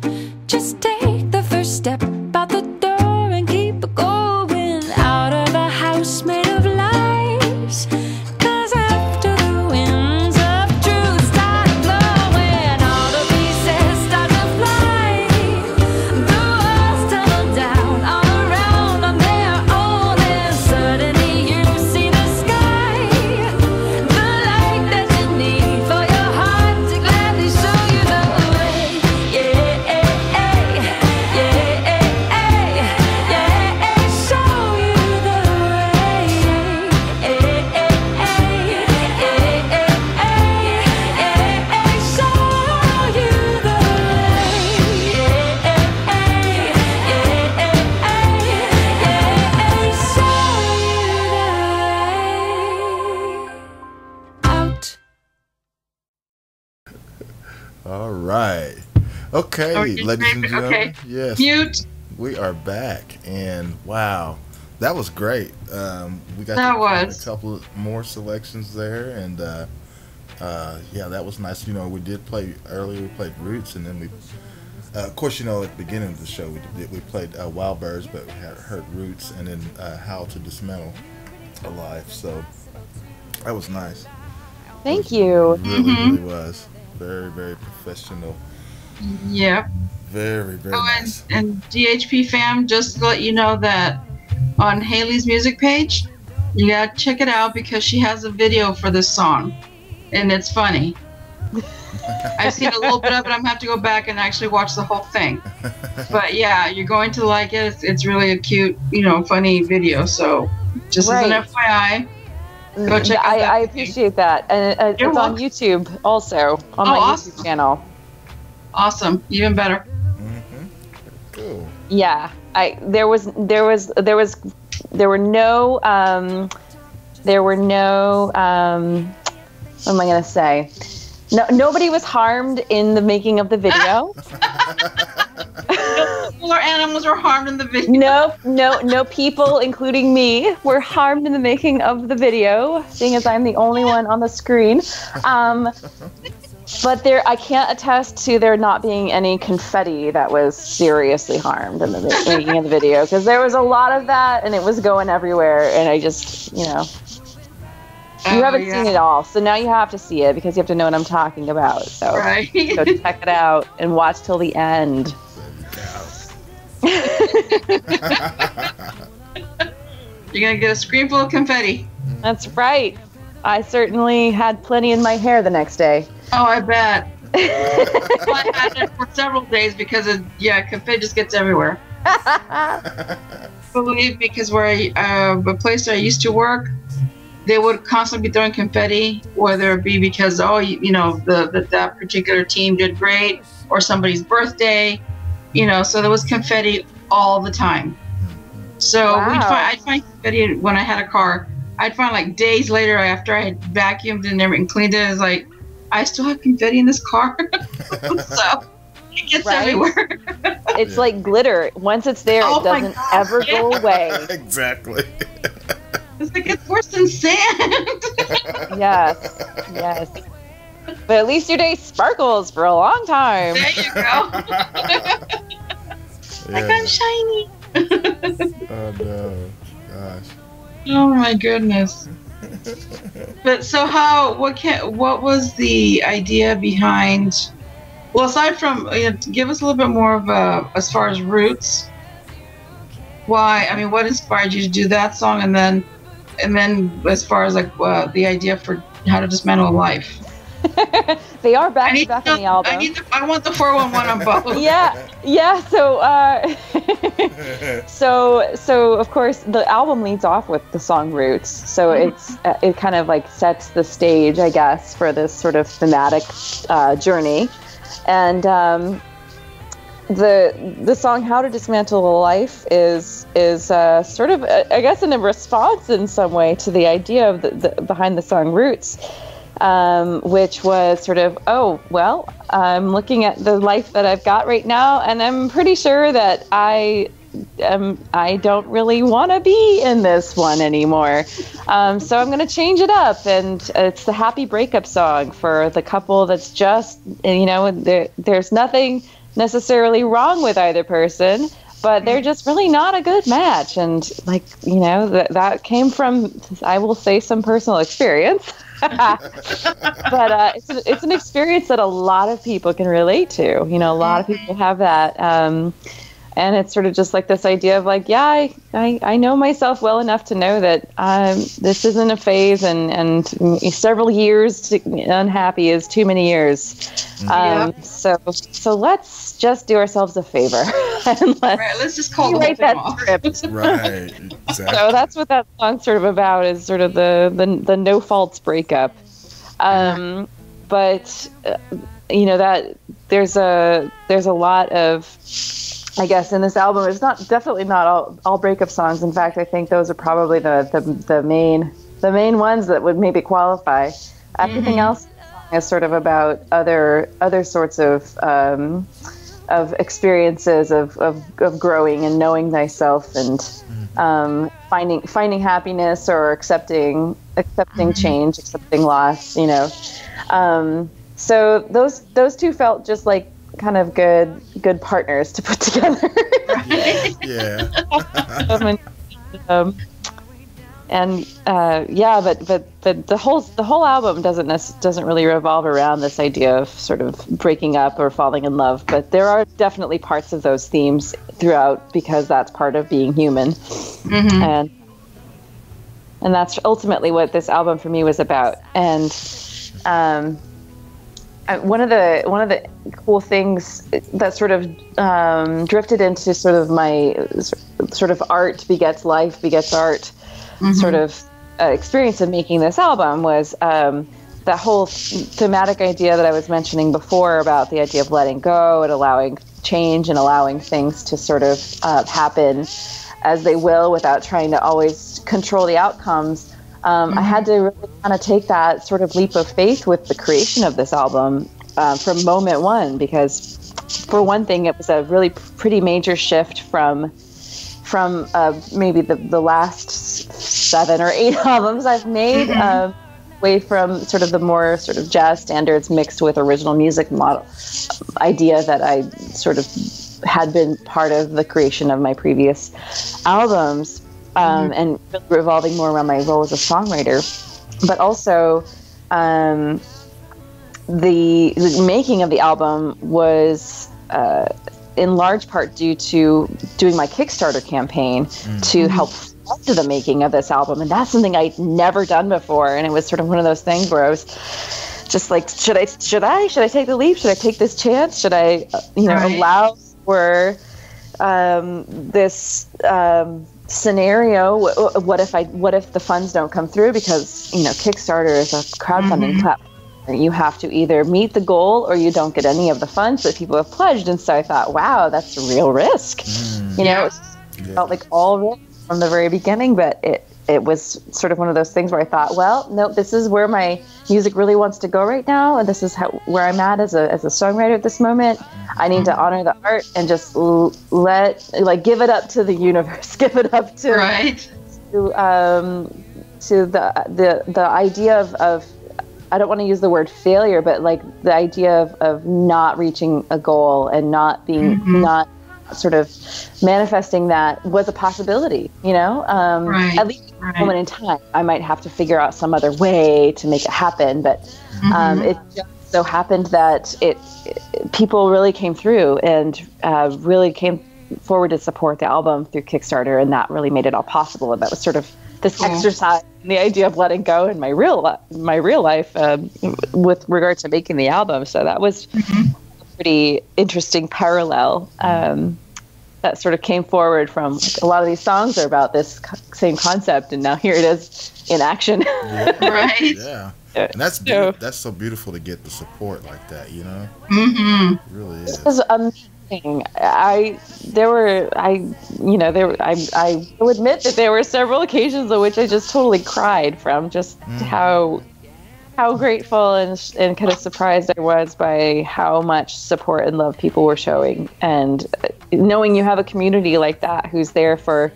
Just take the first step out the door and keep it going. Out of a house made of lies. 'Cause after the winds of truth start blowing, all the pieces start to fly. The walls tumble down all around on their own, and suddenly you see the sky, the light that you need for your heart to gladly show you the way. Show you the way. Show you the way. Out. All right. Okay, Okay, ladies and gentlemen. okay. Yes. Mute. We are back, and wow, that was great. We got That to was. a couple of more selections there, and yeah, that was nice. You know, we did play earlier. We played Roots, and then we, of course, you know, at the beginning of the show, we played Wild Birds, but we had heard Roots, and then How to Dismantle Alive. So that was nice. Thank you. It really was very, very professional. Yep. Very, very Oh, nice. and GHP fam, just to let you know that on Halie's music page, you gotta check it out because she has a video for this song, and it's funny. I've seen a little bit of it. I'm gonna have to go back and actually watch the whole thing. But yeah, you're going to like it. It's really a cute, you know, funny video. So just as an FYI, go check out that I video. appreciate that, and it's You're on welcome. YouTube also on Oh, my awesome. YouTube channel. Awesome, even better. Cool. Yeah, there were no what am I gonna say? No, nobody was harmed in the making of the video. Poor animals were harmed in the video. No people, including me, were harmed in the making of the video, seeing as I'm the only one on the screen. But I can't attest to there not being any confetti that was seriously harmed in the making of the video, because there was a lot of that and it was going everywhere, and I just, you know. You haven't seen it all, so now you have to see it because you have to know what I'm talking about. So Right. go check it out and watch till the end. There you go. You're going to get a screen full of confetti. That's right. I certainly had plenty in my hair the next day. Oh, I bet. I had it for several days because confetti just gets everywhere. Believe me, because the place where I used to work, they would constantly be throwing confetti, whether it be because that particular team did great, or somebody's birthday, so there was confetti all the time. So I'd find confetti when I had a car. I'd find like days later after I had vacuumed and cleaned it, it's like, I still have confetti in this car. So it gets everywhere. It's like glitter. Once it's there, it doesn't ever go away. Exactly. It's like it's worse than sand. Yes. But at least your day sparkles for a long time. There you go. Like I'm shiny. Oh no, gosh. Oh my goodness. But so what was the idea behind, well, aside from, give us a little bit more of as far as roots, what inspired you to do that song, and then as far as the idea for How to Dismantle a Life? They are back to back on the album. I want the 411 on both. Yeah. So of course the album leads off with the song Roots. So it kind of like sets the stage, I guess, for this sort of thematic journey. And the song How to Dismantle a Life is sort of, I guess, in a response in some way to the idea of the behind the song Roots. Which was sort of, I'm looking at the life that I've got right now, and I'm pretty sure that I don't really want to be in this one anymore. So I'm going to change it up, and it's the happy breakup song for the couple that's just, there's nothing necessarily wrong with either person, but they're just really not a good match. And that came from, I will say, some personal experience. But it's an experience that a lot of people can relate to. A lot of people have that. And it's sort of just like this idea of like, I know myself well enough to know that this isn't a phase, and several years unhappy is too many years. So let's just do ourselves a favor. And let's just call the that off. script. Right, exactly. So that's what that song's sort of about, is sort of the no faults breakup. But that there's a lot of, I guess, in this album. It's definitely not all breakup songs. In fact, I think those are probably the main ones that would maybe qualify. Everything else is sort of about other sorts of experiences of growing and knowing thyself, and finding happiness, or accepting change, accepting loss. So those two felt just like kind of good partners to put together. Yeah. But the whole album doesn't really revolve around this idea of sort of breaking up or falling in love, but there are definitely parts of those themes throughout, because that's part of being human. And that's ultimately what this album for me was about. And one of the cool things that sort of drifted into sort of my sort of art begets life begets art sort of experience of making this album was that whole thematic idea that I was mentioning before about the idea of letting go and allowing change and allowing things to sort of happen as they will without trying to always control the outcomes. I had to really kind of take that sort of leap of faith with the creation of this album from moment one, because for one thing, it was a really pretty major shift from maybe the last 7 or 8 albums I've made, away from sort of the more sort of jazz standards mixed with original music model idea that I sort of had been part of the creation of my previous albums, and really revolving more around my role as a songwriter. But also, the making of the album was in large part due to doing my Kickstarter campaign to help fund the making of this album. And that's something I'd never done before. And it was sort of one of those things where I was just like, should I take the leap? Should I take this chance? Should I, allow for this scenario? What if the funds don't come through? Because Kickstarter is a crowdfunding platform. You have to either meet the goal or you don't get any of the funds that people have pledged. And so I thought, wow, that's a real risk. It felt like all risk from the very beginning, but it was sort of one of those things where I thought, well, no, this is where my music really wants to go right now, and this is where I'm at as a songwriter at this moment. I need to honor the art and just give it up to the universe, give it up to the idea of I don't want to use the word failure, but like the idea of not reaching a goal and not being not sort of manifesting that was a possibility, at least at a moment in time. I might have to figure out some other way to make it happen, but it just so happened that people really came through and really came forward to support the album through Kickstarter, and that really made it all possible. And that was sort of this exercise in the idea of letting go in my real life with regard to making the album. So that was pretty interesting parallel that sort of came forward from a lot of these songs are about this same concept, and now here it is in action. Yeah. And that's that's so beautiful to get the support like that, It really is. This was amazing. I will admit that there were several occasions on which I just totally cried from just how grateful and kind of surprised I was by how much support and love people were showing, and knowing you have a community like that who's there for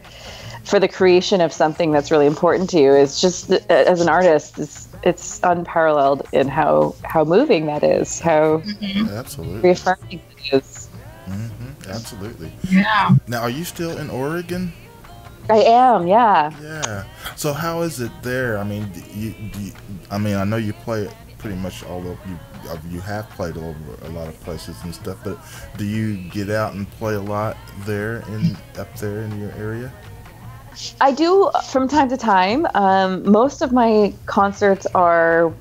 the creation of something that's really important to you is just, as an artist, it's unparalleled in how moving that is, how reaffirming it is. Absolutely. Yeah. Now, are you still in Oregon? I am, yeah. Yeah. So how is it there? I mean, I know you play pretty much all over. You have played all over a lot of places and stuff, but do you get out and play a lot up there in your area? I do from time to time. Most of my concerts are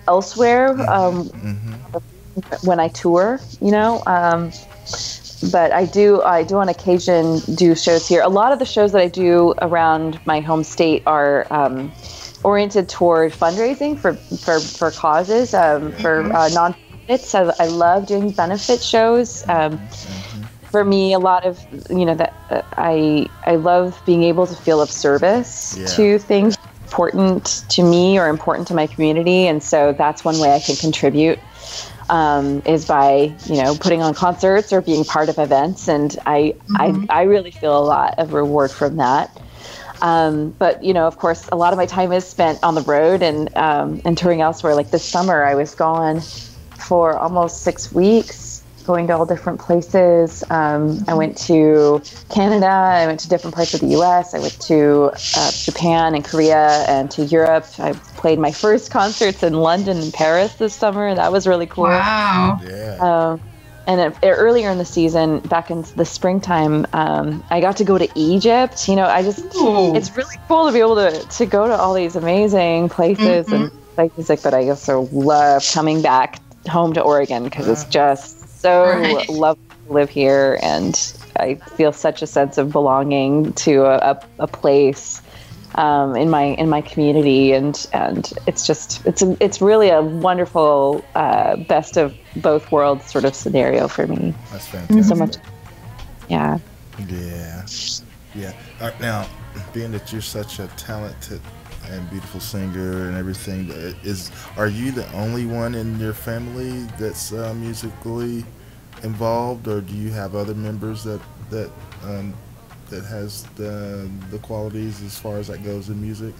elsewhere when I tour, but I do on occasion do shows here. A lot of the shows that I do around my home state are oriented toward fundraising for causes, for non-profits. I love doing benefit shows. For me, a lot of that I love being able to feel of service to things important to me or important to my community, and so that's one way I can contribute. Is by putting on concerts or being part of events, and I really feel a lot of reward from that. But of course, a lot of my time is spent on the road and touring elsewhere. Like this summer, I was gone for almost 6 weeks, going to all different places. I went to Canada. I went to different parts of the U.S. I went to Japan and Korea and to Europe. I played my first concerts in London and Paris this summer. That was really cool. Wow. Yeah. And earlier in the season, back in the springtime, I got to go to Egypt. It's really cool to be able to go to all these amazing places and play music. But I also love coming back home to Oregon because it's just so lovely to live here, and I feel such a sense of belonging to a place in my community, and it's really a wonderful best of both worlds sort of scenario for me. That's fantastic. So much, yeah. Now, being that you're such a talented and beautiful singer and everything, are you the only one in your family that's musically involved, or do you have other members that has the qualities as far as that goes in music?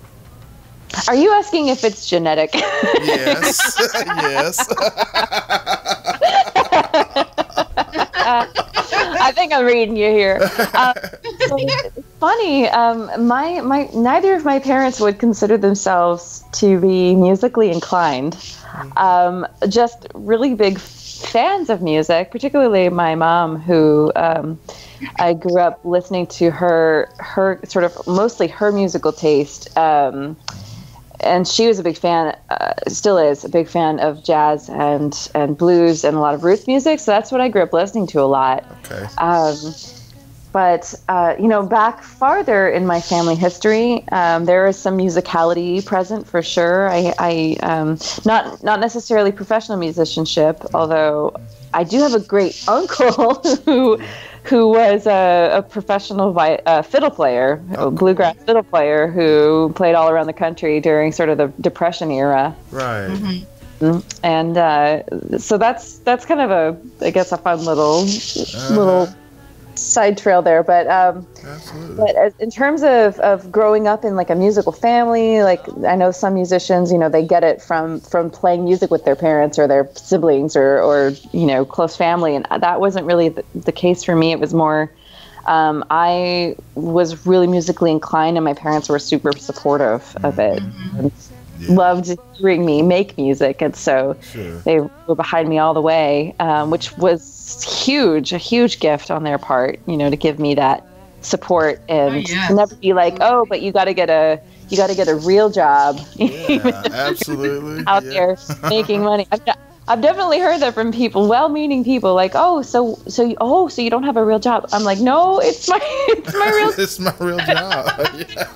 Are you asking if it's genetic? Yes. Yes. I think I'm reading you here. So it's funny. Neither of my parents would consider themselves to be musically inclined. Just really big fans of music, particularly my mom, who I grew up listening to her sort of mostly her musical taste. And she was a big fan, still is a big fan of jazz and blues and a lot of roots music. So that's what I grew up listening to a lot. Okay. But back farther in my family history, there is some musicality present for sure. I not necessarily professional musicianship, although I do have a great uncle who was a professional fiddle player, a bluegrass fiddle player who played all around the country during sort of the Depression era. Right. Mm-hmm. And so that's kind of a fun little side trail there, but in terms of growing up in like a musical family, like I know some musicians, they get it from playing music with their parents or their siblings or close family, and that wasn't really the case for me. It was more I was really musically inclined, and my parents were super supportive of it. And loved hearing me make music, and so they were behind me all the way, which was a huge gift on their part, to give me that support and never be like, oh, but you got to get a real job. Absolutely. Out there making money. I've definitely heard that from people, well-meaning people, like, so you don't have a real job. I'm like, no, it's my real. It's my real job.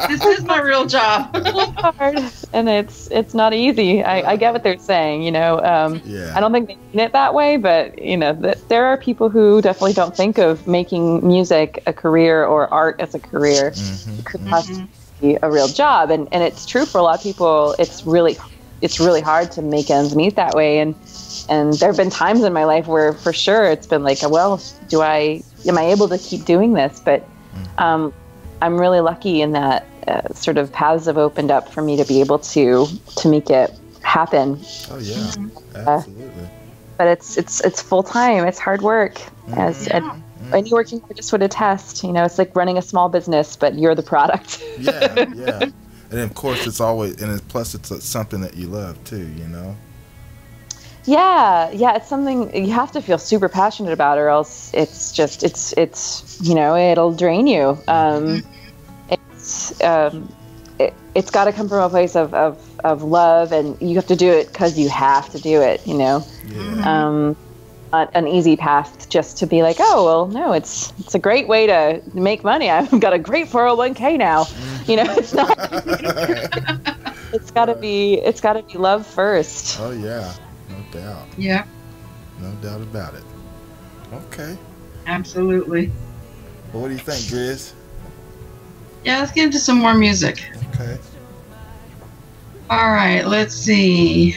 This is my real job. It's hard, and it's not easy. I get what they're saying. I don't think they mean it that way, but there are people who definitely don't think of making music a career or art as a career. It could possibly be a real job, and it's true for a lot of people. It's really hard to make ends meet that way, and there have been times in my life where for sure it's been like, well, am I able to keep doing this? But I'm really lucky in that sort of paths have opened up for me to be able to make it happen. Oh yeah, absolutely. But it's full time. It's hard work, as any working artist would attest. It's like running a small business, but you're the product. Yeah. And of course, it's always, plus it's something that you love too, Yeah, it's something you have to feel super passionate about, or else it's it'll drain you. It's got to come from a place of love, and you have to do it because you have to do it. Not an easy path just to be like, oh well, no, it's a great way to make money. I've got a great 401k now. It's not. It's got to be love first. Oh yeah, no doubt. Yeah, no doubt about it. Okay. Absolutely. Well, what do you think, Grizz? Yeah, let's get into some more music. Okay. All right, let's see.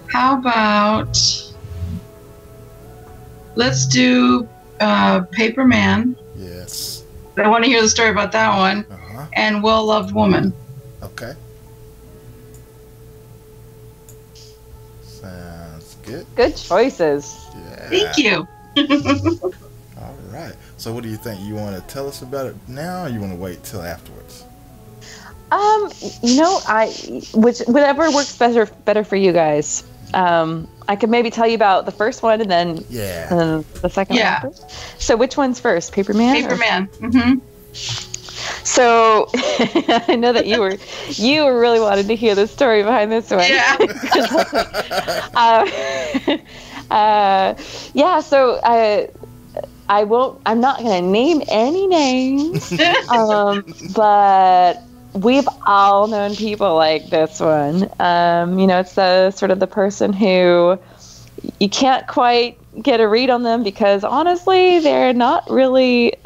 How about let's do Paper Man. Yes. I want to hear the story about that one. And Well-Loved Woman. Okay. Sounds good. Good choices. Yeah. Thank you. All right. So what do you think? You want to tell us about it now, or you want to wait till afterwards? Whatever works better for you guys. I could maybe tell you about the first one and then the second one first. So which one's first? Paper Man? Paper Man. Mm-hmm. So I know that you were really wanting to hear the story behind this one. Yeah. So I'm not going to name any names, but we've all known people like this one. It's the sort of the person who you can't quite get a read on them because honestly, they're not really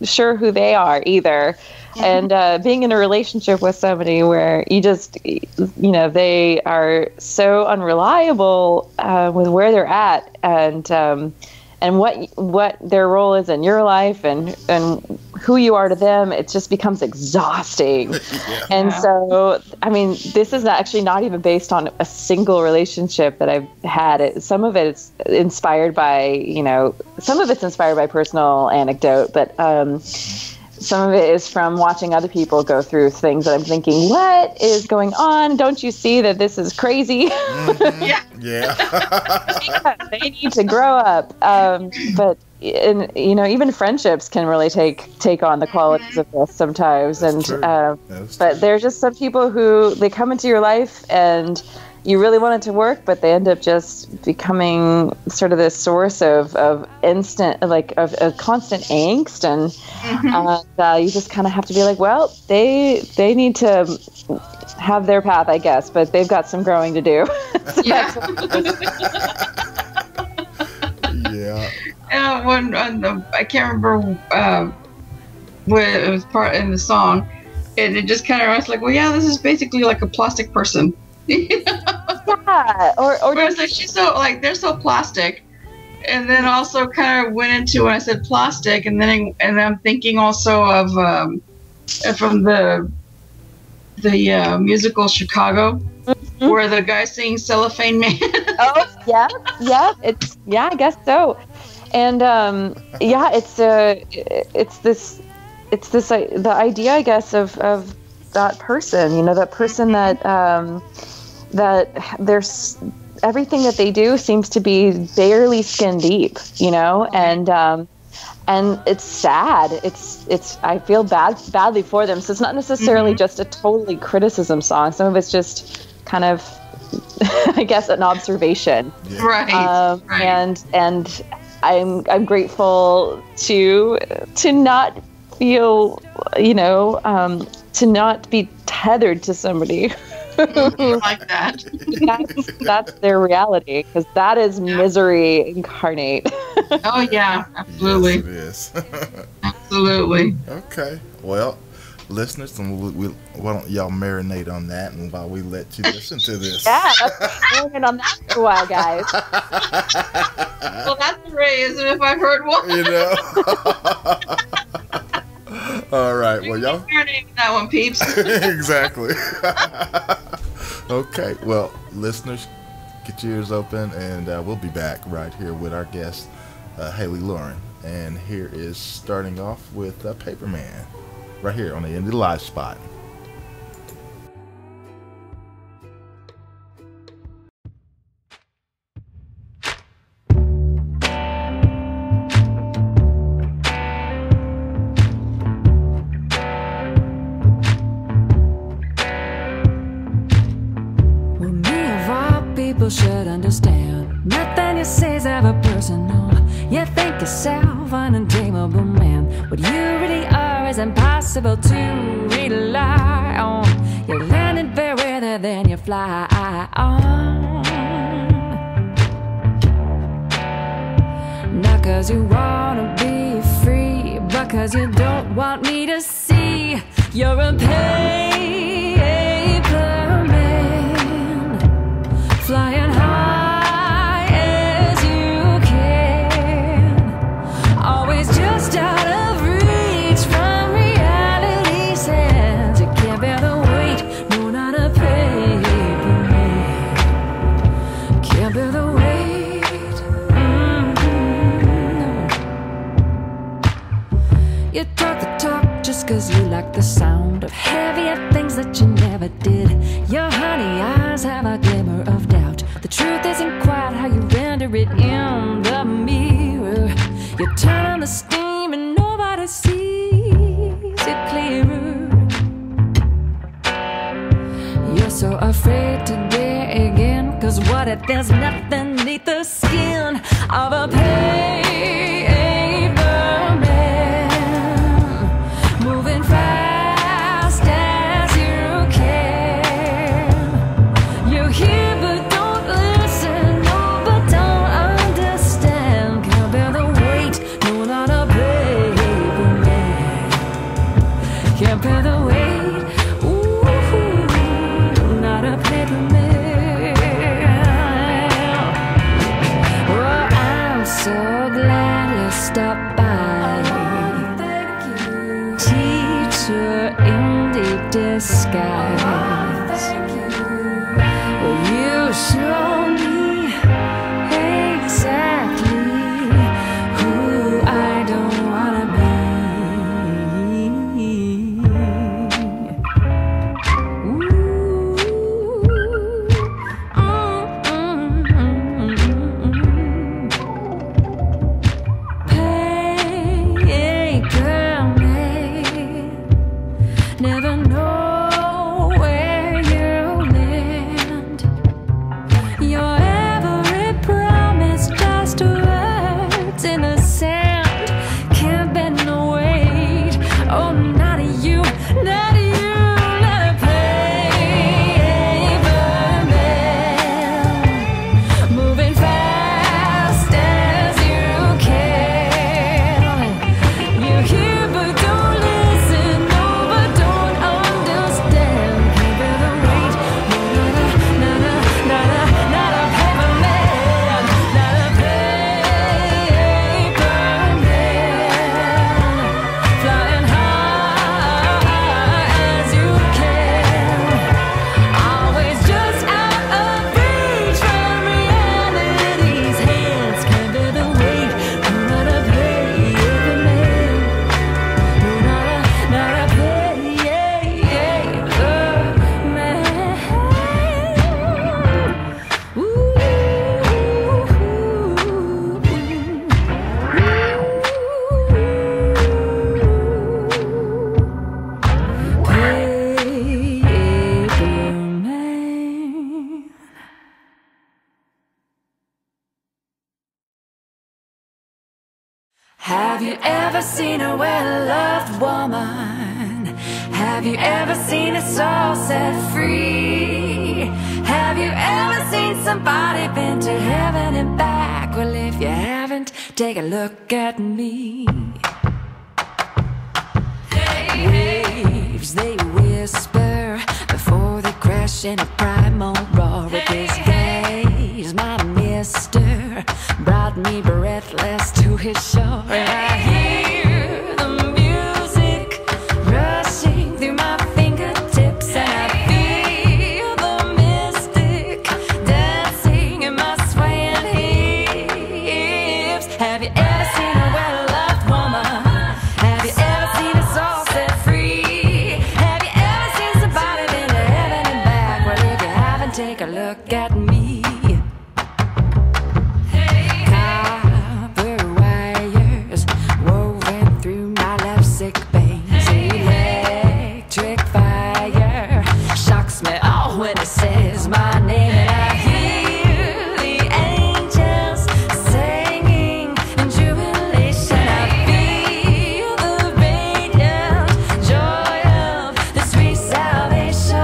sure who they are either. And being in a relationship with somebody where you just, they are so unreliable with where they're at and what their role is in your life and who you are to them, it just becomes exhausting. And so, this is actually not even based on a single relationship that I've had. Some of it's inspired by, some of it's inspired by personal anecdote, but some of it is from watching other people go through things that I'm thinking, what is going on? Don't you see that this is crazy? Mm-hmm. Yeah. Yeah, they need to grow up. But even friendships can really take on the qualities of this sometimes. That's and true. But there's just some people who they come into your life and you really want it to work, but they end up just becoming sort of this source of instant, like of constant angst, and you just kind of have to be like, well, they need to have their path, I guess, but they've got some growing to do. So Yeah. Yeah. I can't remember what it was part in the song, and it just kind of was like, well, yeah, this is basically like a plastic person. Yeah, or whereas like she's so like they're so plastic, and then also kind of went into when I said plastic, and I'm thinking also of from the musical Chicago, where the guy sings Cellophane Man. Oh yeah, I guess so, and it's the idea, I guess, of that person, that person that there's everything that they do seems to be barely skin deep, and it's sad. It's I feel badly for them. So it's not necessarily just a totally criticism song. Some of it's just kind of, I guess, an observation. Yeah. Right. And I'm grateful to not feel, to not be tethered to somebody. Like that. That's their reality, because that is misery incarnate. Oh yeah, absolutely. Yes, it is. Absolutely. Okay. Well, listeners, why don't y'all marinate on that, and while we let you listen to this. Yeah, that's marinate on that for a while, guys. Well, that's the Ray, isn't it? If I've heard one. All right. Well, y'all. Marinating that one, peeps. Exactly. Okay. Well, listeners, get your ears open, and we'll be back right here with our guest, Halie Loren. And here is starting off with Paperman, right here on the Indie Live spot. People should understand nothing you say's ever personal. You think yourself an untamable man. What you really are is impossible to rely on. You're landing further than you fly on. Not cause you wanna be free, but cause you don't want me to see you're a paper man, flying high as you can, always just out of reach from reality's sands. You can't bear the weight, no, not a paper man. Can't bear the weight. You talk the talk just cause you like the sound of heavier things that you never did. Your honey eyes have a glimmer of doubt. The truth isn't quite how you render it in the mirror. You turn on the steam and nobody sees it clearer. You're so afraid to dare again, cause what if there's nothing beneath the skin of a paper man, moving fast as you can. You hear but don't listen, no but don't understand. Can't bear the weight, no, not a paper man. Can't bear the weight, ooh, not a paper man. Well, I'm so glad you stopped by. Teacher in the disguise. Well, you show me exactly who I don't wanna be. Have you ever seen a well-loved woman? Have you ever seen a soul set free? Have you ever seen somebody been to heaven and back? Well, if you haven't, take a look at me. Waves, they whisper before they crash in a primal roar. With his gaze, my mister brought me breathless to his shore. And I hear the music rushing through my fingertips, and I feel the mystic dancing in my swaying hips. Have you ever seen a well-loved woman? Have you ever seen a soul set free? Have you ever seen somebody been to heaven and back? Well, if you haven't, take a look at me. Copper wires woven through my left sick veins. Electric fire shocks me all when it says my name. And I hear the angels singing in jubilation. I feel the radiant joy of the sweet salvation.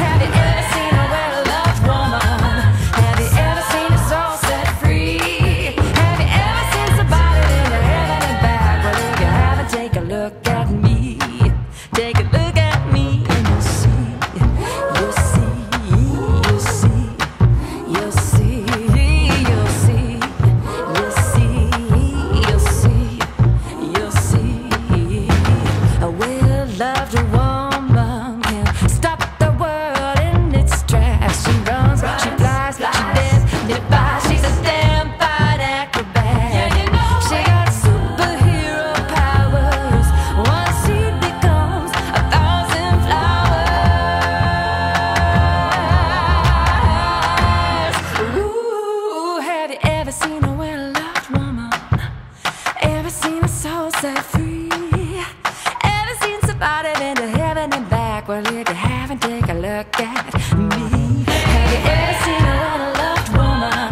Have you ever seen a well-loved woman? Have you ever seen a soul set free? Have you ever seen somebody been to heaven and back? Well, if you haven't, take a look at me. Take a look at me and you'll see, you'll see, you'll see, you'll see, you'll see, you'll see, you'll see, you'll see. A well-loved woman can stop the world in its tracks. She runs, she flies, she bends, defies. She's a damn fine acrobat. She got superhero powers. One seed becomes 1,000 flowers. Ooh, have you ever seen a well-loved woman? Ever seen a soul set free? Ever seen somebody been to heaven and back? Well, if you haven't, take a look at me. Have you ever seen a well-loved woman?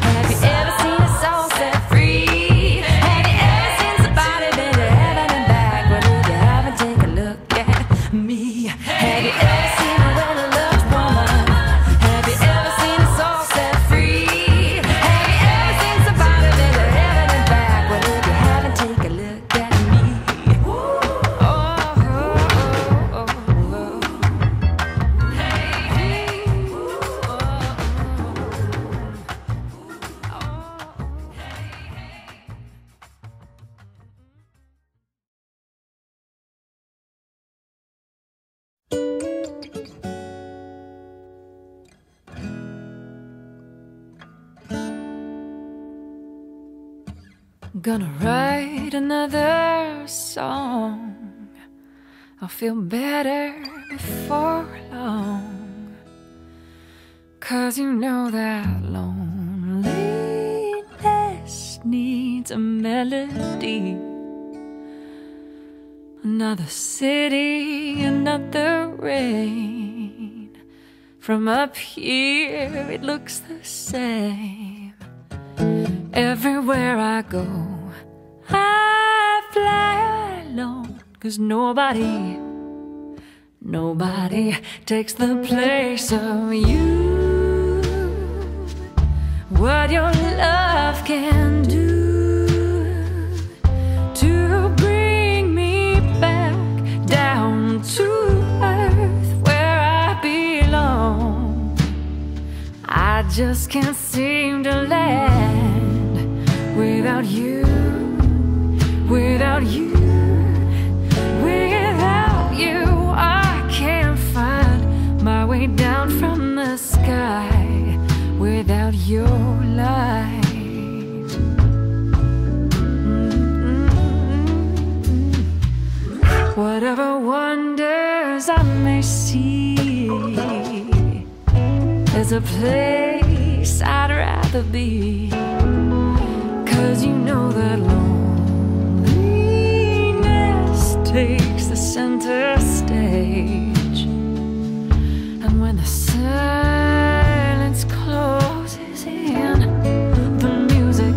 Have you ever seen a soul set free? Have you ever seen somebody been to heaven and back? Well, if you haven't, take a look at me. Have you ever seen a well-loved woman? Have you ever seen a soul set free? Have you ever seen somebody been to heaven and back? Well, if you haven't, take a look at me. Oh, oh, oh, oh, oh. Hey, hey. Oh, oh, Gonna write another song. I'll feel better before long. 'Cause you know that loneliness needs a melody. Another city, another rain. From up here it looks the same. Everywhere I go, I fly alone. 'Cause nobody takes the place of you. What your love can do to bring me back down to earth where I belong. I just can't seem to land without you, without you, without you. I can't find my way down from the sky without your light. Whatever wonders I may see, there's a place I'd rather be. 'Cause you know that loneliness takes the center stage. And when the silence closes in, the music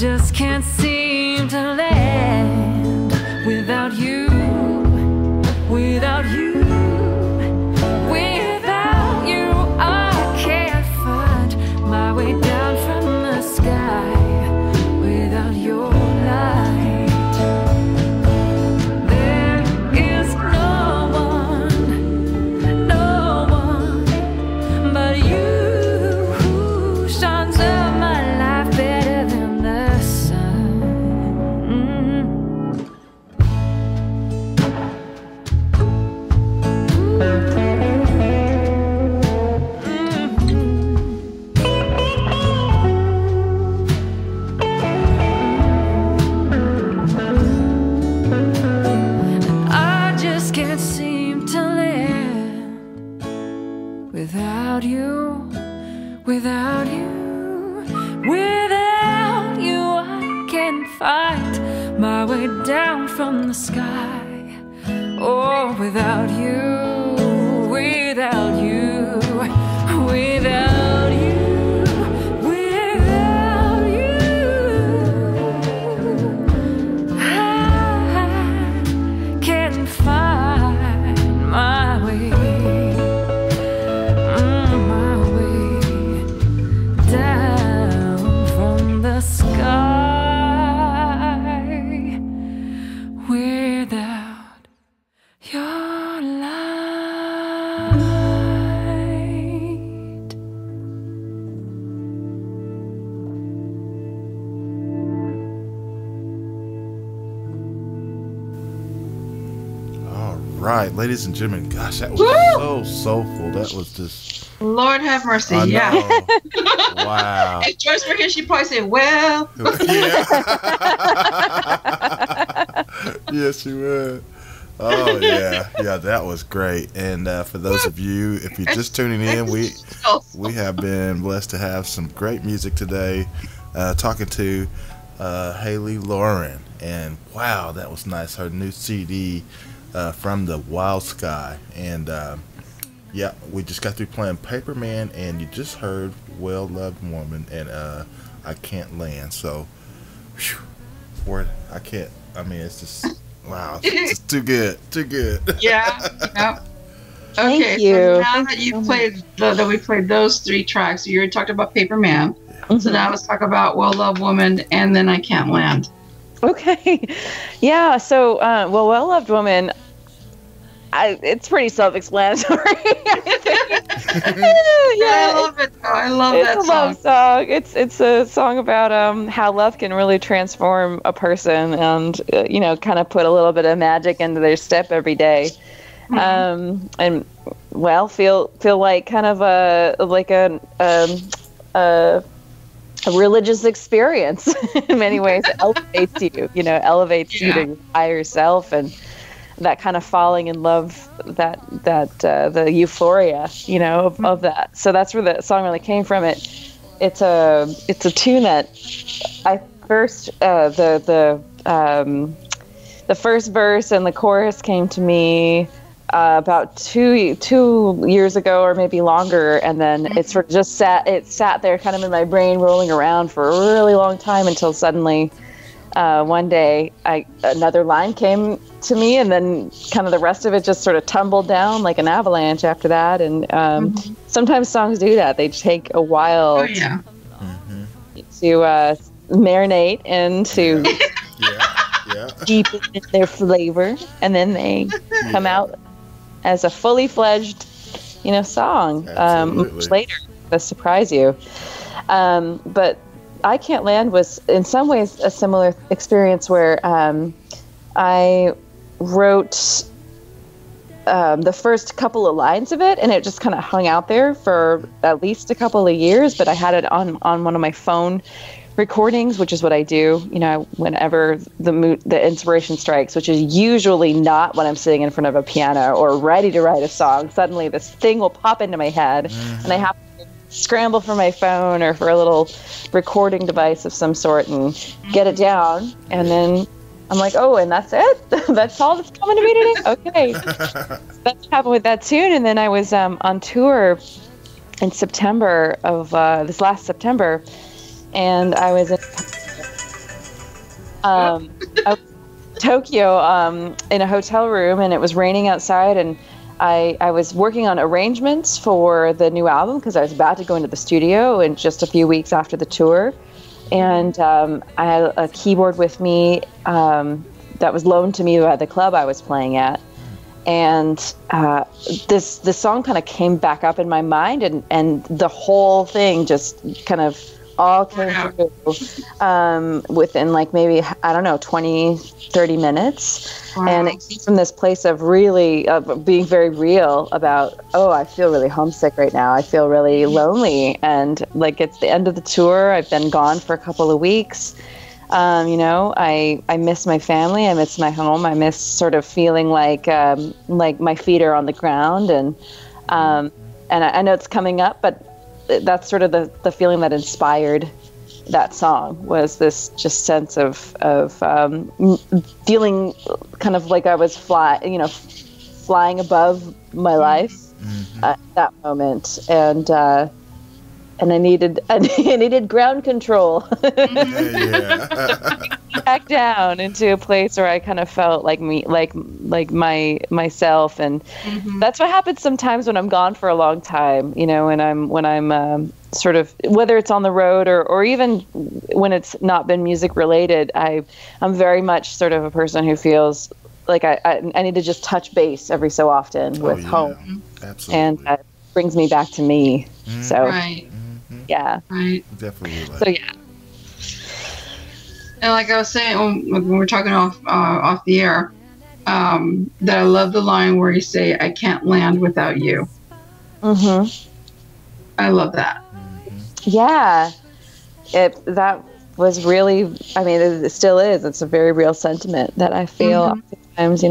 just can't seem to land without you, without you, without you. I can't find my way down from the sky without your light. There is no one but you who shines up my life better than the sun. I just can't seem to live without you, without you, without you. I can't find my way down from the sky. Oh, without you, without you, without you, without you, I can't find my way, my way down from the sky without your light. All right, ladies and gentlemen, gosh, that was so soulful. That was just, Lord have mercy. I Yeah. know. Wow. If Joyce were here, she'd probably say, well, Yeah. Yes, you would. Oh yeah, yeah, that was great. And for those of you, if you're just tuning in, we have been blessed to have some great music today. Talking to Halie Loren, and wow, that was nice. Her new CD, From the Wild Sky, and yeah, we just got through playing Paper Man, and you just heard Well Loved Woman and I Can't Land. So, whew, word, I can't. I mean, it's just wow, it's just too good, too good. yeah. Yeah. Thank Okay, you. so now that you played, that we played those three tracks, you already talked about Paper Man. So now let's talk about Well Loved Woman and then I Can't Land. Okay. Yeah. So, Well Loved Woman, it's pretty self-explanatory. I love it. Though. I love that It's a song. love song. It's a song about how love can really transform a person, and kind of put a little bit of magic into their step every day. And well, feel like kind of a religious experience in many ways. It elevates you, elevates you to your higher self, and that kind of falling in love, that the euphoria, of that. So that's where the song really came from. It's a tune that I first the first verse and the chorus came to me about two years ago, or maybe longer, and then it sort of just sat there kind of in my brain rolling around for a really long time, until suddenly one day another line came to me, and then kind of the rest of it just sort of tumbled down like an avalanche after that. And sometimes songs do that. They take a while to marinate and to deepen their flavor, and then they come out as a fully fledged, song much later to surprise you. But I Can't Land was in some ways a similar experience, where I wrote the first couple of lines of it, and it just kind of hung out there for at least a couple of years. But I had it on one of my phone recordings, which is what I do, whenever the inspiration strikes, which is usually not when I'm sitting in front of a piano or ready to write a song. Suddenly this thing will pop into my head, and I have to scramble for my phone or for a little recording device of some sort and get it down. And then I'm like, oh, and that's it? That's all that's coming to me today? Okay. That's what happened with that tune. And then I was on tour in September of this last September, and I was in Tokyo in a hotel room, and it was raining outside, and I was working on arrangements for the new album because I was about to go into the studio in just a few weeks after the tour. And I had a keyboard with me that was loaned to me by the club I was playing at. And this song kind of came back up in my mind, and the whole thing just kind of all came through within like maybe, I don't know, 20, 30 minutes. Wow. And it came from this place of really being very real about, I feel really homesick right now. I feel really lonely. And like, it's the end of the tour. I've been gone for a couple of weeks. I miss my family. I miss my home. I miss sort of feeling like my feet are on the ground. And I know it's coming up, but that's sort of the feeling that inspired that song, was this just sense of feeling kind of like I was flying above my life at that moment. And I needed ground control. Back down into a place where I kind of felt like me, like myself, and that's what happens sometimes when I'm gone for a long time. When I'm sort of, whether it's on the road or even when it's not been music related, I'm very much sort of a person who feels like I need to just touch base every so often with home. Absolutely. And that brings me back to me. So. Right. Yeah. Right. Definitely. So yeah. And like I was saying when we're talking off the air, that I love the line where you say, "I can't land without you." Mm-hmm. I love that. Yeah. That was really, I mean, it still is. It's a very real sentiment that I feel oftentimes,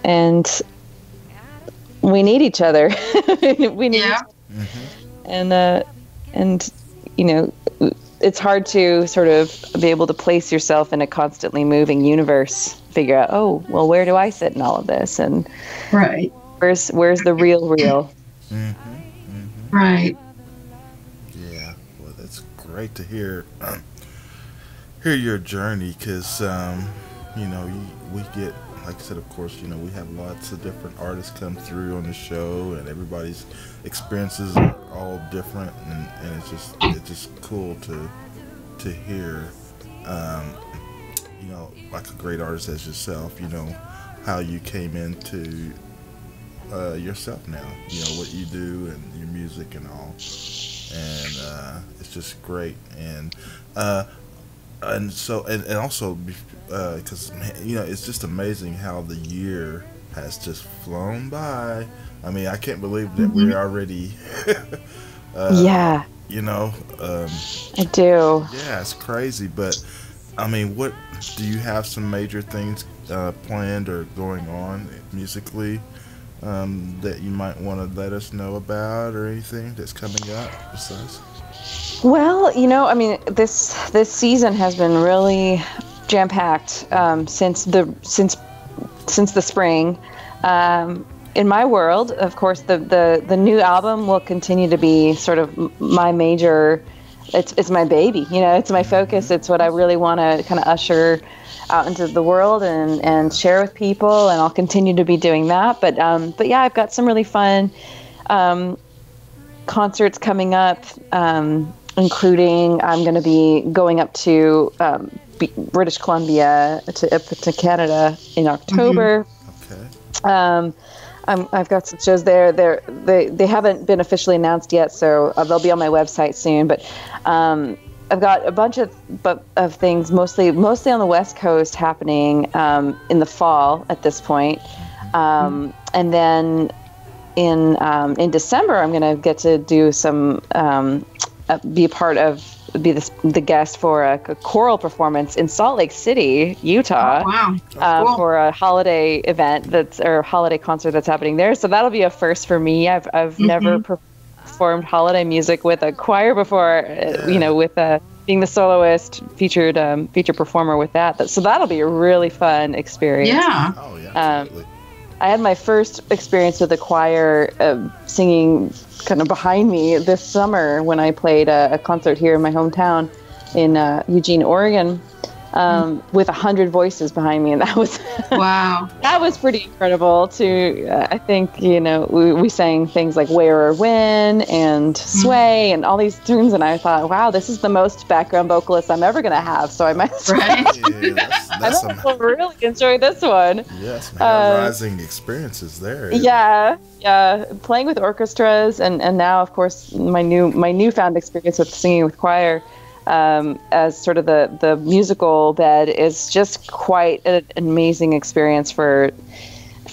and we need each other. We need each other. And it's hard to sort of be able to place yourself in a constantly moving universe, figure out, where do I sit in all of this? And where's the real? Right. Yeah. Well, that's great to hear your journey, because, we get, like I said, of course, we have lots of different artists come through on the show, and everybody's experiences are all different, and it's just cool to hear, like a great artist as yourself, how you came into yourself now, what you do and your music and all, and it's just great, and also because it's just amazing how the year has just flown by. I mean, I can't believe that we're already yeah. I do. Yeah, it's crazy, but I mean, what do you have some major things planned or going on musically that you might want to let us know about, or anything that's coming up besides? Well, I mean, this season has been really jam-packed since the spring. In my world, of course, the new album will continue to be sort of my major. It's my baby, it's my focus. It's what I really want to kind of usher out into the world and share with people, and I'll continue to be doing that. But yeah, I've got some really fun concerts coming up, including I'm going to be going up to British Columbia to Canada in October. Okay. I've got some shows there. They haven't been officially announced yet, so they'll be on my website soon. But I've got a bunch of things, mostly on the West Coast, happening in the fall at this point. And then in December, I'm going to get to do some be the guest for a choral performance in Salt Lake City, Utah. Oh, wow. Cool. For a holiday event holiday concert that's happening there. So that'll be a first for me. I've never performed holiday music with a choir before, with being the soloist, featured performer with that. So that'll be a really fun experience. Yeah. Oh, yeah. Absolutely. I had my first experience with the choir singing kind of behind me this summer when I played a concert here in my hometown. in Eugene, Oregon, with 100 voices behind me, and that was wow. That was pretty incredible. I think we sang things like "Where or When" and "Sway" and all these tunes, and I thought, wow, this is the most background vocalist I'm ever going to have. So I might really enjoy this one. Yes, rising experiences there. Yeah, playing with orchestras, and now, of course, my newfound experience with singing with choir. As sort of the musical bed is just quite an amazing experience for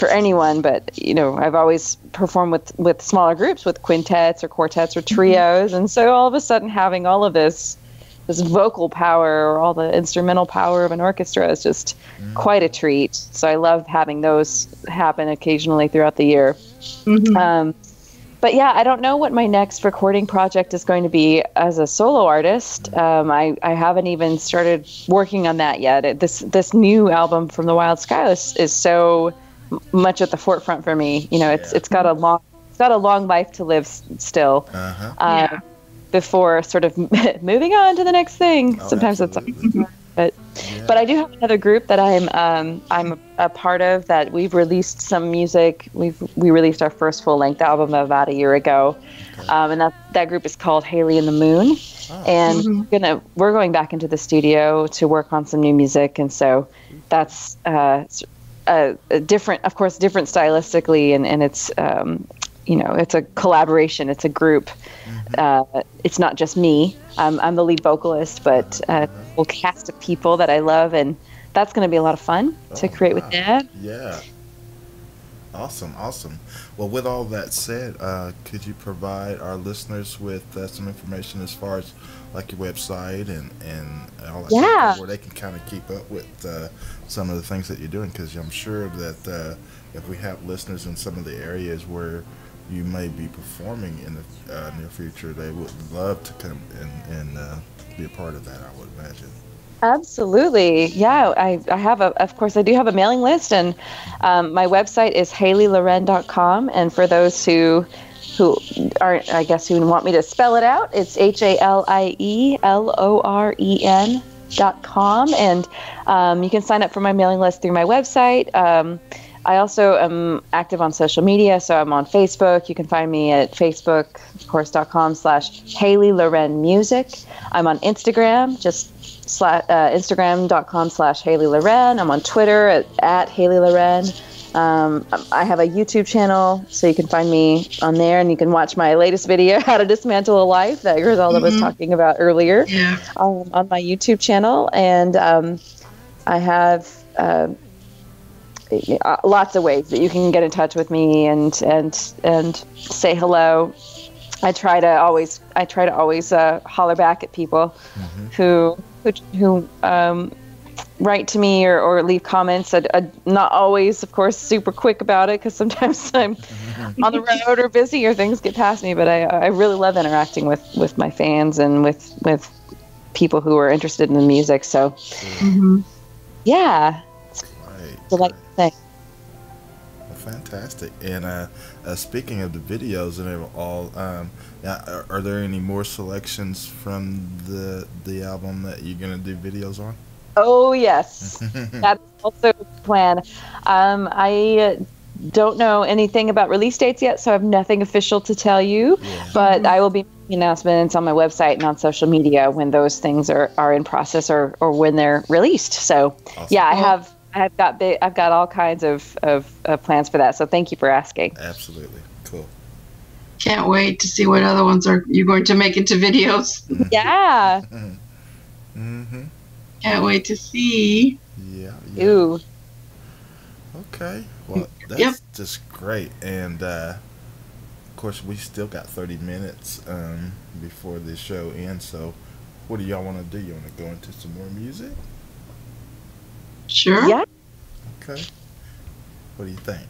anyone. But I've always performed with smaller groups, with quintets or quartets or trios, and so all of a sudden having all of this vocal power or all the instrumental power of an orchestra is just quite a treat. So I love having those happen occasionally throughout the year. But yeah, I don't know what my next recording project is going to be as a solo artist. I haven't even started working on that yet. This new album from the Wild Sky is so much at the forefront for me. It's got a long life to live still. Before sort of moving on to the next thing. Sometimes absolutely. But I do have another group that I'm a part of that we've released some music. We released our first full length album about a year ago, and that group is called Halie and the Moon. And we're going back into the studio to work on some new music, and so that's different, of course, different stylistically, and it's it's a collaboration. It's a group. It's not just me. I'm the lead vocalist, but a whole cast of people that I love, and that's going to be a lot of fun to create with them. Yeah. Awesome. Well, with all that said, could you provide our listeners with some information as far as like your website and all that stuff, where they can kind of keep up with some of the things that you're doing? Because I'm sure that if we have listeners in some of the areas where you may be performing in the near future, they would love to come and be a part of that, I would imagine. Absolutely. Yeah, I do have a mailing list, and my website is halieloren.com, and for those who aren't, I guess, who want me to spell it out, it's HALIELOREN.com, and you can sign up for my mailing list through my website. I also am active on social media, so I'm on Facebook. You can find me at facebook.com/Halie Loren Music. I'm on Instagram, just Instagram.com/Halie Loren. I'm on Twitter at Halie Loren. I have a YouTube channel, so you can find me on there, and you can watch my latest video, How to Dismantle a Life, that Griselda was talking about earlier, on my YouTube channel. And I have lots of ways that you can get in touch with me and say hello. I try to always holler back at people who write to me or leave comments. I'm not always, of course, super quick about it, because sometimes I'm on the road or busy or things get past me. But I really love interacting with my fans and with people who are interested in the music. So yeah. Well, fantastic. And speaking of the videos and all, are there any more selections from the album that you're going to do videos on? Oh, yes. That's also the plan. I don't know anything about release dates yet, so I have nothing official to tell you. But I will be making announcements on my website and on social media when those things are in process or when they're released. So, yeah, I've got all kinds of plans for that. So thank you for asking. Absolutely. Cool. Can't wait to see what other ones are you going to make into videos. Yeah. Can't wait to see. Yeah. Ooh. Okay. Well, that's just great. And of course, we still got 30 minutes before the show ends. So, what do y'all want to do? You want to go into some more music? Sure. Yeah. Okay. What do you think?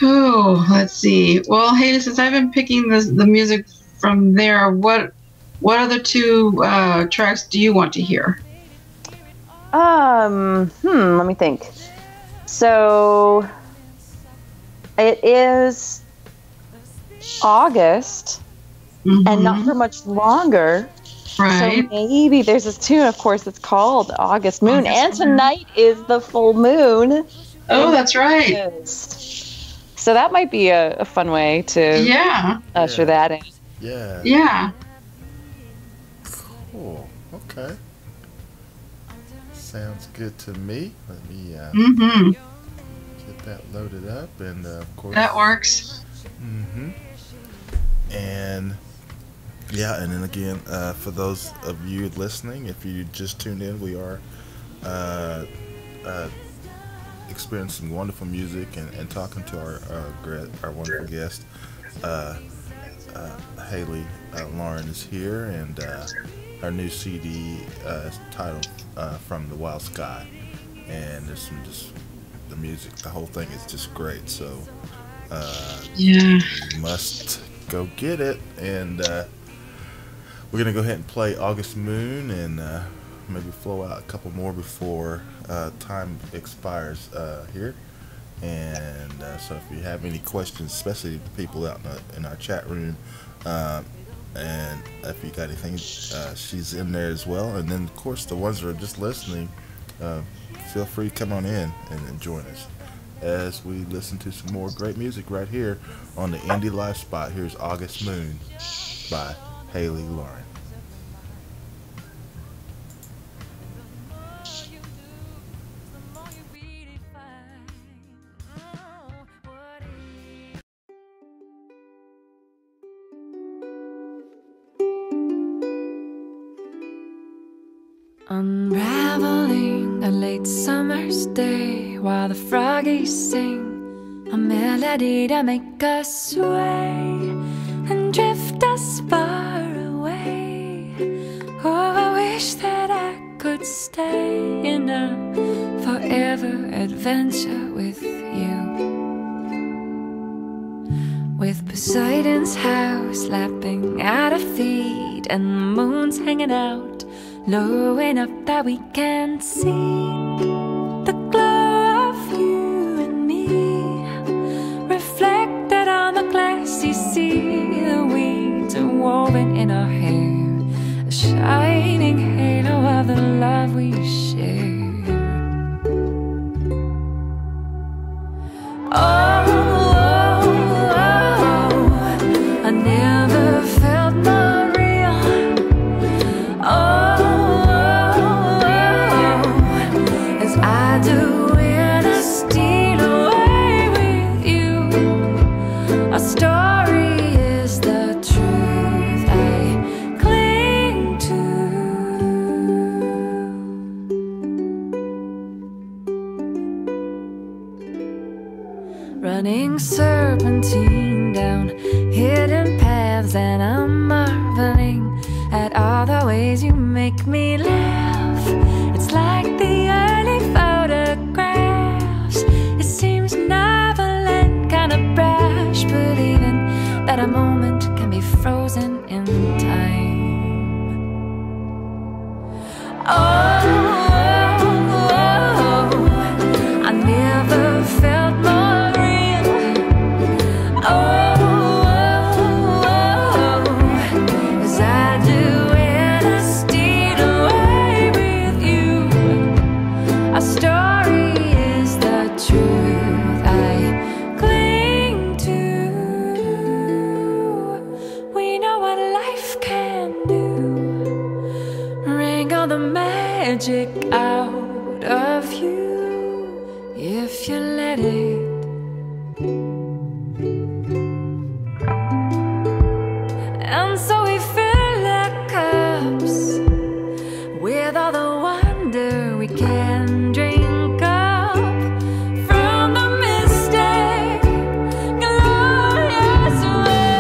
Oh, let's see. Well, hey, since I've been picking the music from there, what other two tracks do you want to hear? Let me think. So it is August, and not for much longer. Right. So maybe there's this tune, of course, it's called August Moon. And tonight is the full moon. Oh, that's right. August. So that might be a fun way to usher that in. Yeah. Yeah. Cool. Okay. Sounds good to me. Let me get that loaded up, and of course that works. And yeah, and then again, for those of you listening, if you just tuned in, we are experiencing wonderful music and talking to our wonderful guest. Halie Loren is here, and our new CD is titled From the Wild Sky, and there's some the music, the whole thing is just great, so you must go get it. And we're gonna go ahead and play August Moon, and maybe flow out a couple more before time expires here. And so if you have any questions, especially the people out in our chat room, and if you got anything, she's in there as well. And then of course the ones that are just listening, feel free to come on in and join us as we listen to some more great music right here on the Indie Live Spot. Here's August Moon by Halie Loren. Unraveling a late summer's day while the froggies sing a melody to make us sway and drift us far away. Oh, I wish that I could stay in a forever adventure with you, with Poseidon's house lapping at our feet and the moon's hanging out low enough that we can see the glow of you and me reflected on the glassy sea. The weeds are woven in our hair, a shining halo of the love we share. Oh, oh, oh, I never felt more real. Oh, running serpentine down hidden paths, and I'm marveling at all the ways you make me laugh. It's like the early photographs. It seems novel and kind of brash, believing that a moment can be frozen in time. Oh, I never felt more real. As I do when I steal away with you. Our story is the truth I cling to. We know what life can do. Wrangle the magic out of you if you let it. And so we fill our cups with all the wonder we can drink up from the mystic, glorious way.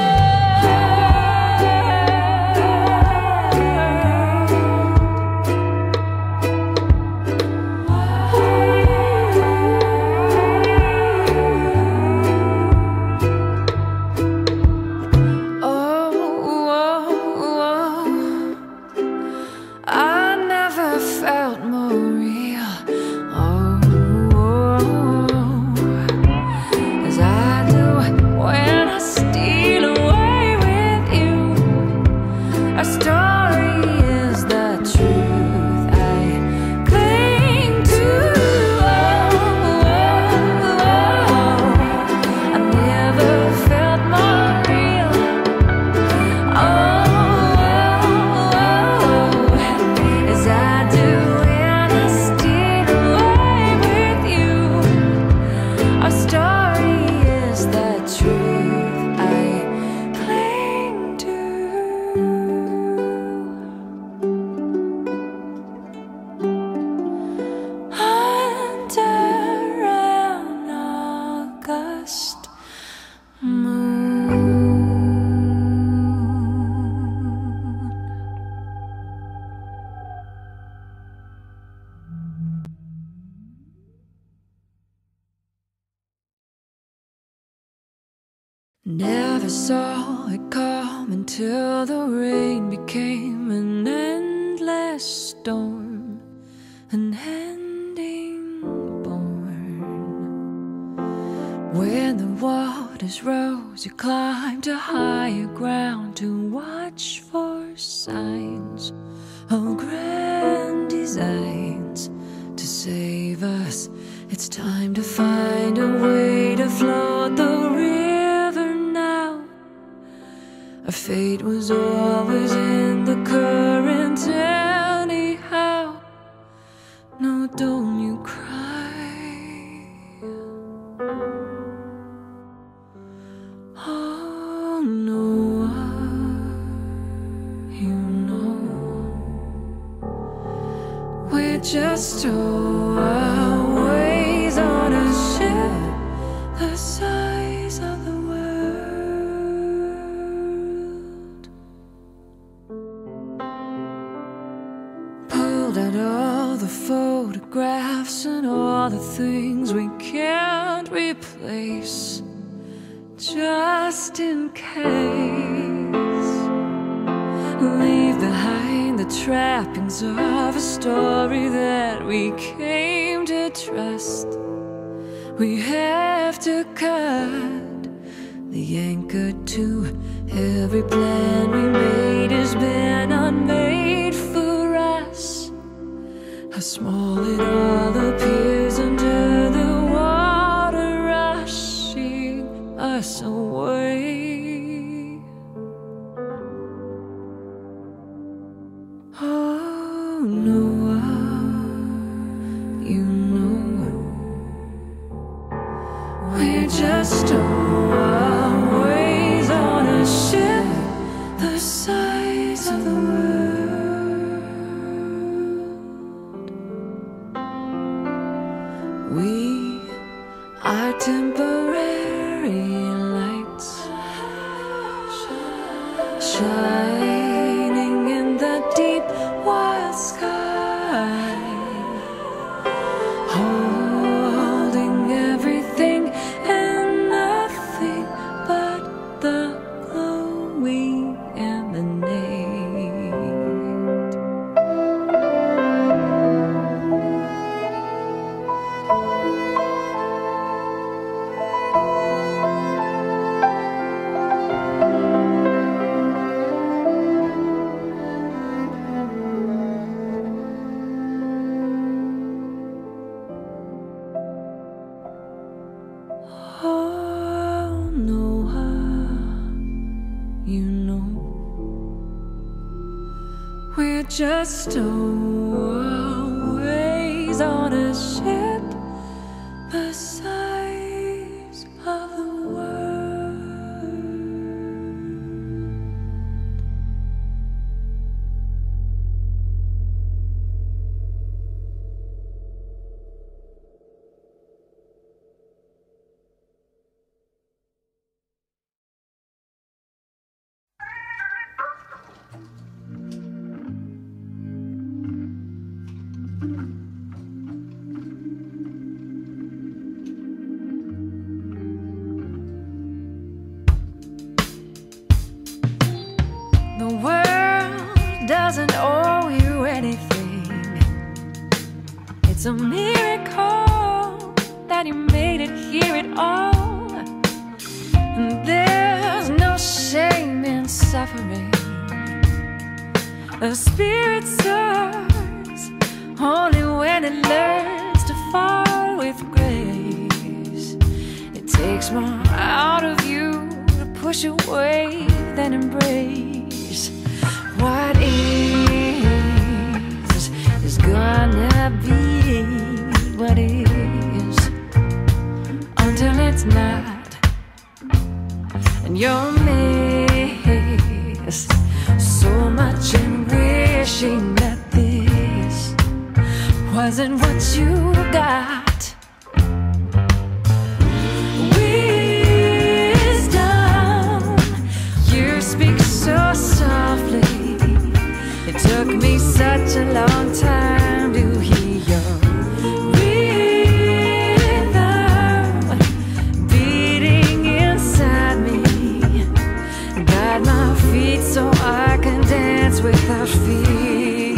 saw it come until the rain became an endless storm, an ending born. When the waters rose, you climbed to higher ground to watch for signs of grand designs to save us. It's time to find a way to float the river now. Our fate was always in the current anyhow. No, don't you cry. Oh, no, you know, we're just always on a ship the size of the world. Pulled out all the photographs and all the things we can't replace, just in case. Leave behind the trappings of a story that we came to trust. We have to cut the anchor to every plan we made has been unmade for us. How small it all appears under the water rushing us away. Oh, no, you know, we're just always on a ship the size of the world. We are temporary lights shining in the deep wild sky, holding everything and nothing but the glowy emanate. Oh, no, you know, we're just always on a ship the size of the world. The world doesn't owe you anything. It's a miracle that you made it here at all. And there's no shame in suffering. A spirit soars only when it learns to fall with grace. It takes more out of you to push away than embrace. What is gonna be what is until it's not. And you'll miss so much in wishing that this wasn't what you got. Speak so softly. It took me such a long time to hear your rhythm beating inside me. without fear.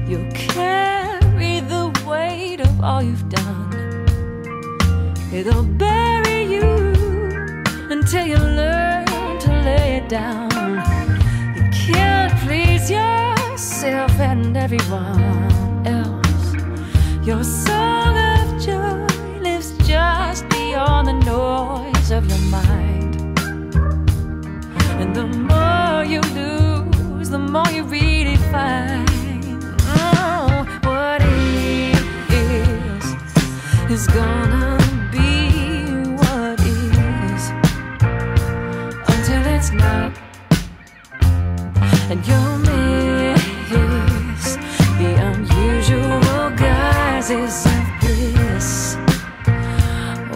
You carry the weight of all you've done. It'll bury you until you learn to lay it down. You can't please yourself and everyone else. Your song of joy lives just beyond the noise of your mind. And the more you lose, the more you really find. Oh, what is gonna be what is until it's not. And you'll miss the unusual guises of bliss,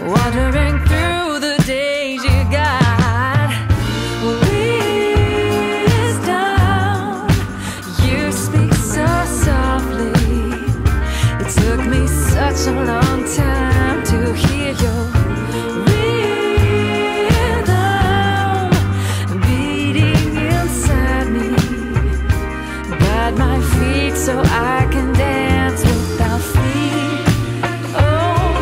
wandering through the days you got. Wisdom, you speak so softly. It took me such a long time to hear your rhythm beating inside me. Guide my feet so I can dance without fear. Oh,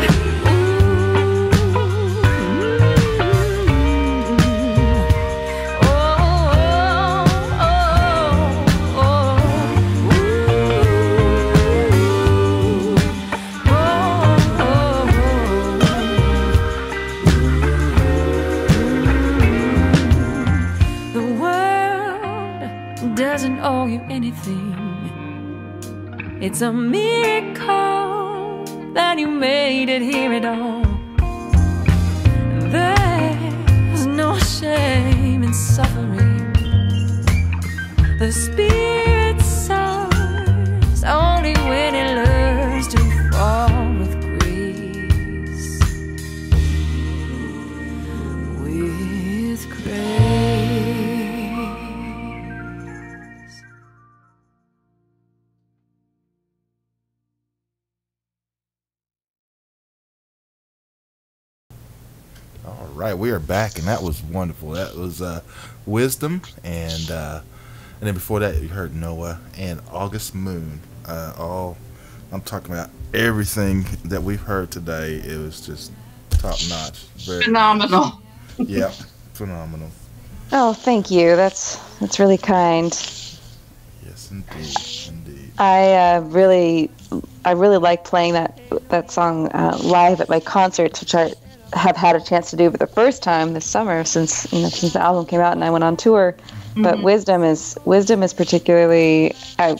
the world doesn't owe you anything. It's a miracle that you made it here at all. There's no shame in suffering. The spirit soars only when it learns to fall with grace. With grace. All right, we are back, and that was wonderful. That was Wisdom, and then before that, you heard Noah and August Moon. I'm talking about everything that we've heard today. It was just top notch, Phenomenal. Yeah, phenomenal. Oh, thank you. That's really kind. Yes, indeed. I really like playing that song live at my concerts, which I have had a chance to do for the first time this summer since the album came out and I went on tour. Mm-hmm. But Wisdom is particularly, I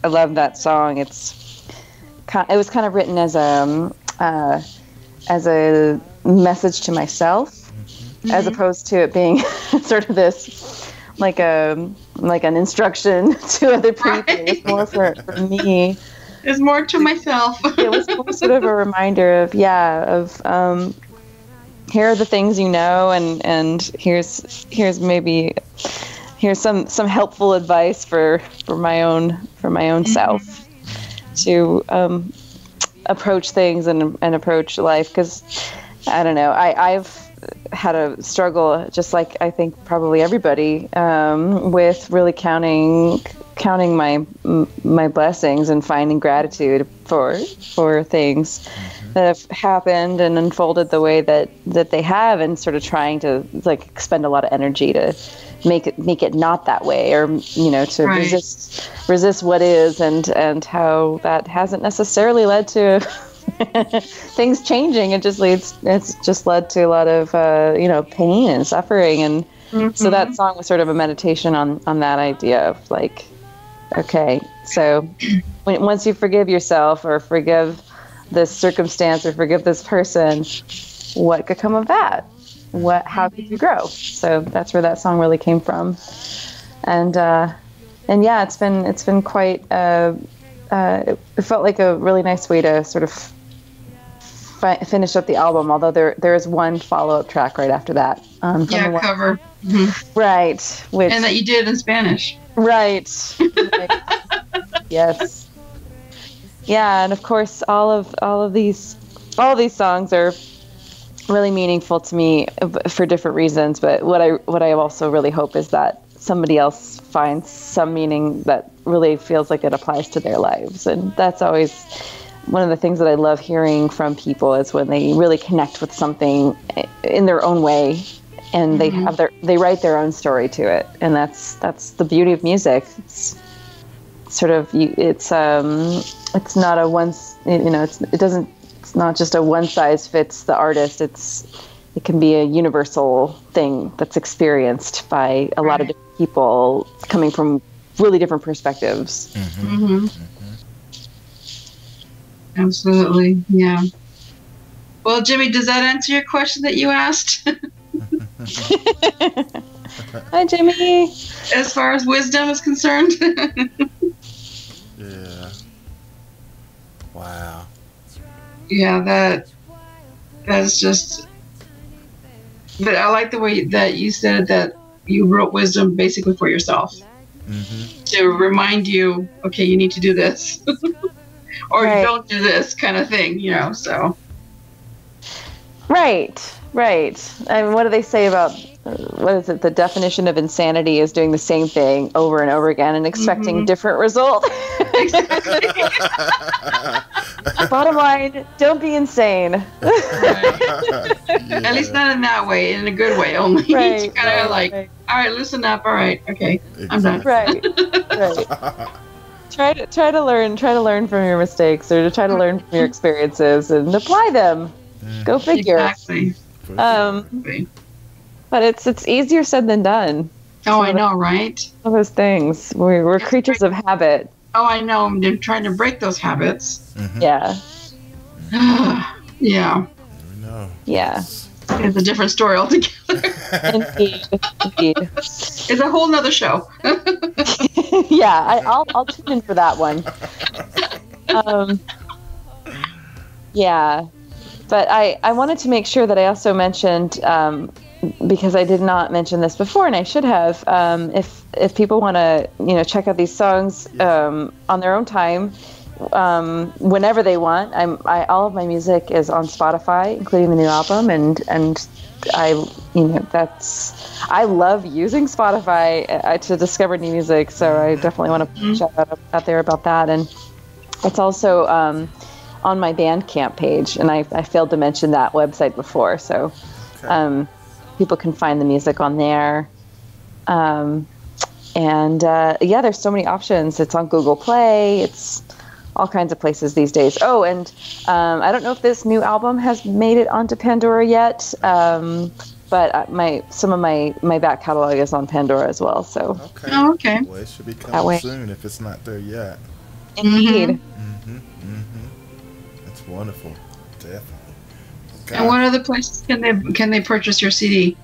love that song. It was kind of written as a message to myself, mm-hmm. as opposed to it being sort of this like an instruction to other people. Right. It's more for me. It's more to myself. It was more sort of a reminder of here are the things you know, and here's some helpful advice for my own mm-hmm. self to approach things and approach life, because I don't know, I've had a struggle, just like I think probably everybody, with really counting my blessings and finding gratitude for things mm-hmm. that have happened and unfolded the way that they have, and sort of trying to like expend a lot of energy to make it not that way, or to right. resist what is, and how that hasn't necessarily led to things changing. It's just led to a lot of pain and suffering, and mm-hmm. so that song was sort of a meditation on that idea of like, okay, so once you forgive yourself or forgive this circumstance or forgive this person, what could come of that? How could you grow? So that's where that song really came from. And yeah, it's been quite, it felt like a really nice way to sort of finish up the album, although there is one follow-up track right after that. Cover. Mm-hmm. Right. And that you did in Spanish. Right. Yes. Yeah, and of course, all of these songs are really meaningful to me for different reasons. But what I also really hope is that somebody else finds some meaning that really feels like it applies to their lives, and that's always one of the things that I love hearing from people is when they really connect with something in their own way, and they write their own story to it, and that's the beauty of music. It's sort of it's not a it's not just a one size fits the artist. It can be a universal thing that's experienced by a lot of different people coming from really different perspectives. Absolutely, yeah. Well, Jimmy, does that answer your question that you asked? Hi, Jimmy. As far as wisdom is concerned. Yeah. Wow. Yeah, that's just. But I like the way that you said that you wrote wisdom basically for yourself. To remind you, okay, you need to do this. Or you don't do this kind of thing, so. Right. I mean, what do they say about, what is it, the definition of insanity is doing the same thing over and over again and expecting different result? Exactly. Bottom line, don't be insane. At least not in that way, in a good way only. Right, kind of all right, loosen up, all right, okay, I'm done. Right. Try to learn from your mistakes, or to try to learn from your experiences and apply them. Go figure. Exactly. But it's easier said than done. Oh, I know, right? All those things. We're creatures of habit. Oh, I know. I'm trying to break those habits. Yeah. Yeah. No. Yeah. It's a different story altogether. Indeed. It's a whole nother show. Yeah, I'll tune in for that one. Yeah, but I wanted to make sure that I also mentioned, because I did not mention this before, and I should have. If people want to, check out these songs on their own time, whenever they want, all of my music is on Spotify, including the new album, and I love using Spotify to discover new music, so I definitely want to shout out there about that. And it's also on my Bandcamp page, and I failed to mention that website before, so people can find the music on there. There's so many options. It's on Google Play. It's all kinds of places these days. Oh, and I don't know if this new album has made it onto Pandora yet, but some of my back catalog is on Pandora as well. So okay. Oh, okay. Well, it should be coming soon if it's not there yet. Indeed. That's wonderful. Definitely. Okay. And what other places can they purchase your CD?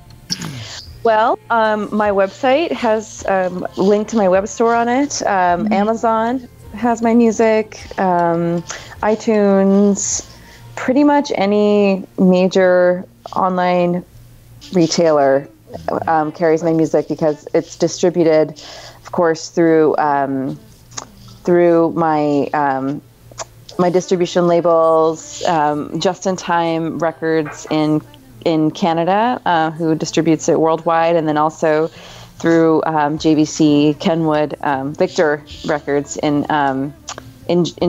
Well, my website has link to my web store on it. Amazon has my music. iTunes, pretty much any major online retailer carries my music, because it's distributed, of course, through my my distribution labels, Just in Time Records in Canada, who distributes it worldwide, and then also through JVC Kenwood Victor Records in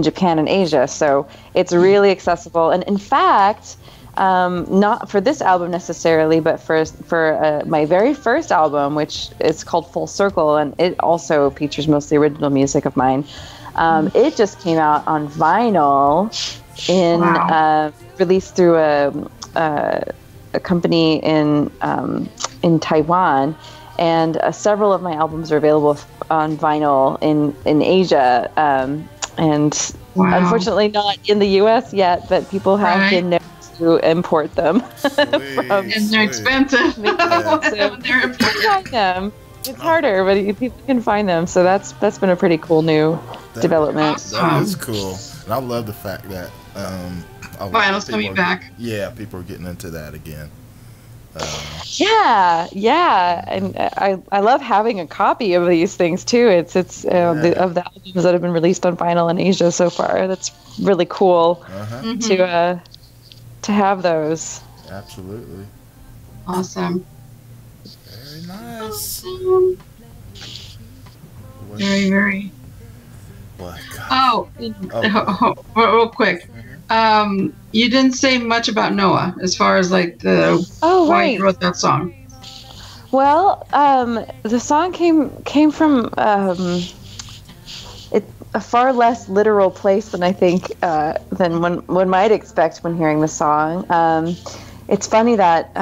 Japan and Asia. So it's really accessible. And in fact, not for this album necessarily, but for my very first album, which is called Full Circle, and it also features mostly original music of mine. It just came out on vinyl released through a company in Taiwan, and several of my albums are available on vinyl in Asia, and unfortunately not in the U.S. yet, but people have been known to import them. And they're expensive. It's harder, but people can find them, so that's been a pretty cool new development. That is cool, and I love the fact that vinyl's coming back. Yeah, people are getting into that again. Yeah, and I love having a copy of these things too. It's of the albums that have been released on vinyl in Asia so far. That's really cool to have those. Absolutely. Awesome. Very nice. Awesome. Very, very. What? Oh, real quick. You didn't say much about Noah as far as like why you wrote that song. Well, the song came from a far less literal place than I think than one might expect when hearing the song. It's funny that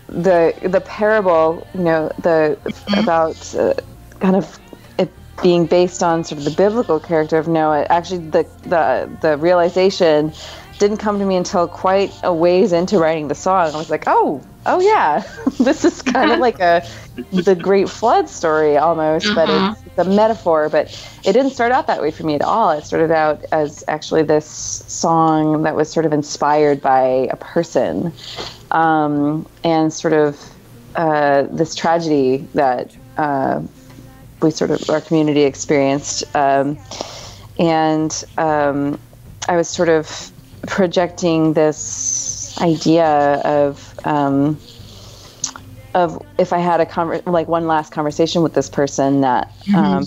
the parable, about kind of it being based on sort of the biblical character of Noah. Actually, the realization didn't come to me until quite a ways into writing the song. I was like, oh yeah, this is kind of like the Great Flood story almost, but it's a metaphor. But it didn't start out that way for me at all. It started out as actually this song that was sort of inspired by a person, and sort of this tragedy that our community experienced, and I was sort of projecting this idea of if I had one last conversation with this person that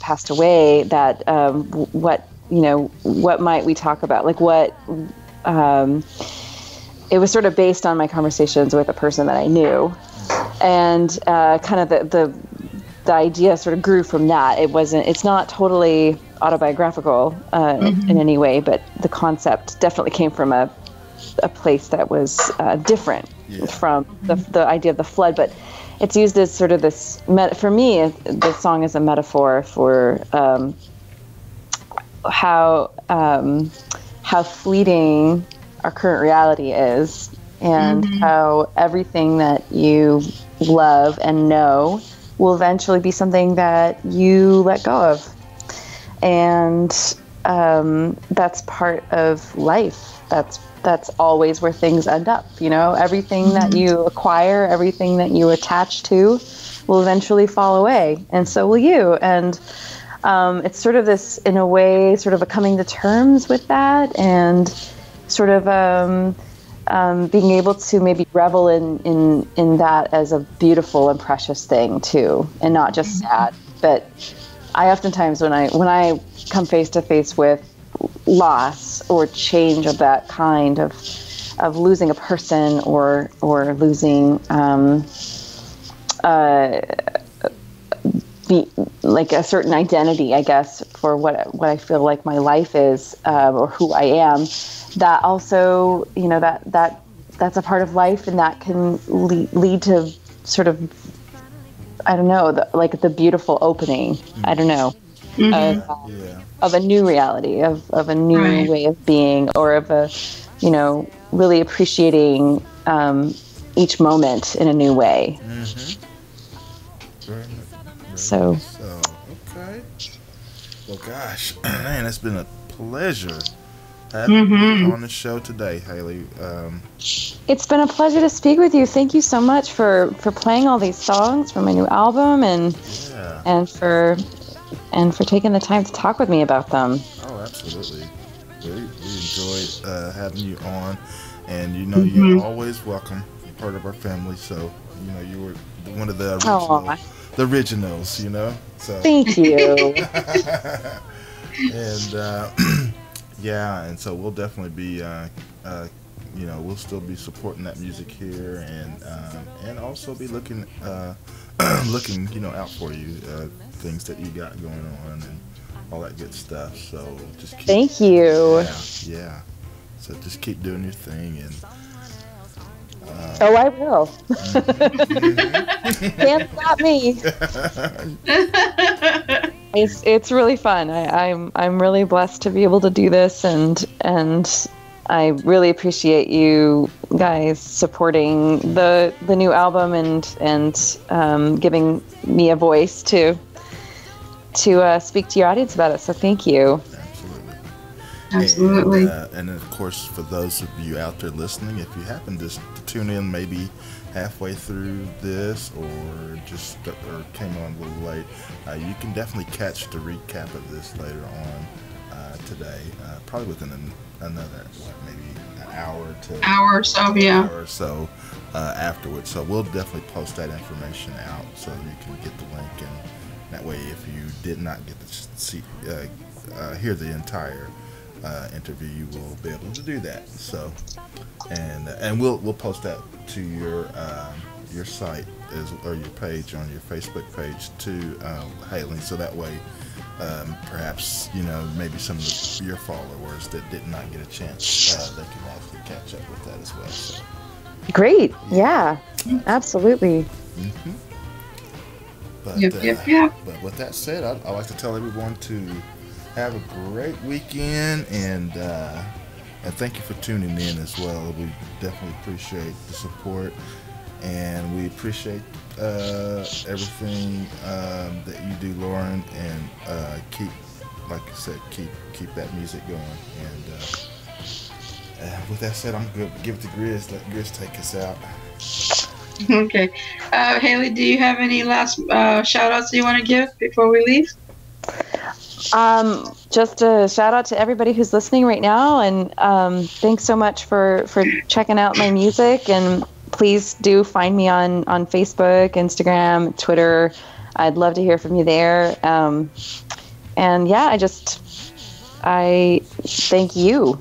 passed away, that what might we talk about? Like what it was sort of based on my conversations with a person that I knew, and kind of the idea sort of grew from that. It's not totally autobiographical in any way, but the concept definitely came from a place that was different from the idea of the flood. But it's used as sort of this, for me, the song is a metaphor for how fleeting our current reality is, and how everything that you love and know will eventually be something that you let go of. And that's part of life. That's always where things end up. Everything that you acquire, everything that you attach to will eventually fall away, and so will you. And it's sort of this, in a way, sort of a coming to terms with that, and sort of being able to maybe revel in that as a beautiful and precious thing too, and not just sad. But I oftentimes, when I come face to face with loss or change of that kind of losing a person or losing like a certain identity, I guess, for what I feel like my life is, or who I am, that also, that's a part of life, and that can lead to sort of, I don't know, the beautiful opening, I don't know, of a new reality, of a new way of being, or of a, really appreciating each moment in a new way. So, okay. Well, gosh, man, it's been a pleasure having you on the show today, Halie. It's been a pleasure to speak with you. Thank you so much for playing all these songs from my new album, and for taking the time to talk with me about them. Oh, absolutely. We enjoyed having you on, and you're always welcome. You're part of our family, so you were one of the originals. So thank you. And and so we'll definitely be we'll still be supporting that music here, and also be looking out for you, things that you got going on and all that good stuff. So just keep, thank you. Yeah. So just keep doing your thing, and I will. Can't stop me. It's really fun. I'm really blessed to be able to do this, and I really appreciate you guys supporting the new album and giving me a voice to speak to your audience about it. So thank you. Absolutely. And of course, for those of you out there listening, if you happen to tune in maybe halfway through this or just came on a little late, you can definitely catch the recap of this later on today, probably within another maybe an hour or so afterwards. So we'll definitely post that information out so you can get the link, and that way if you did not get to hear the entire interview, you will be able to do that. So and we'll post that to your site or your page on your Facebook page to Halie, so that way perhaps maybe some of your followers that did not get a chance, they can actually catch up with that as well. So. Great. Yeah, absolutely. Mm-hmm. But, but with that said, I'd like to tell everyone to have a great weekend, and thank you for tuning in as well. We definitely appreciate the support, and we appreciate everything that you do, Loren, and keep, like I said, keep that music going. And with that said, I'm going to give it to Grizz. Let Grizz take us out. Okay. Halie, do you have any last shout-outs that you want to give before we leave? Just a shout out to everybody who's listening right now, and thanks so much for checking out my music, and please do find me on Facebook, Instagram, Twitter. I'd love to hear from you there. And yeah, I thank you,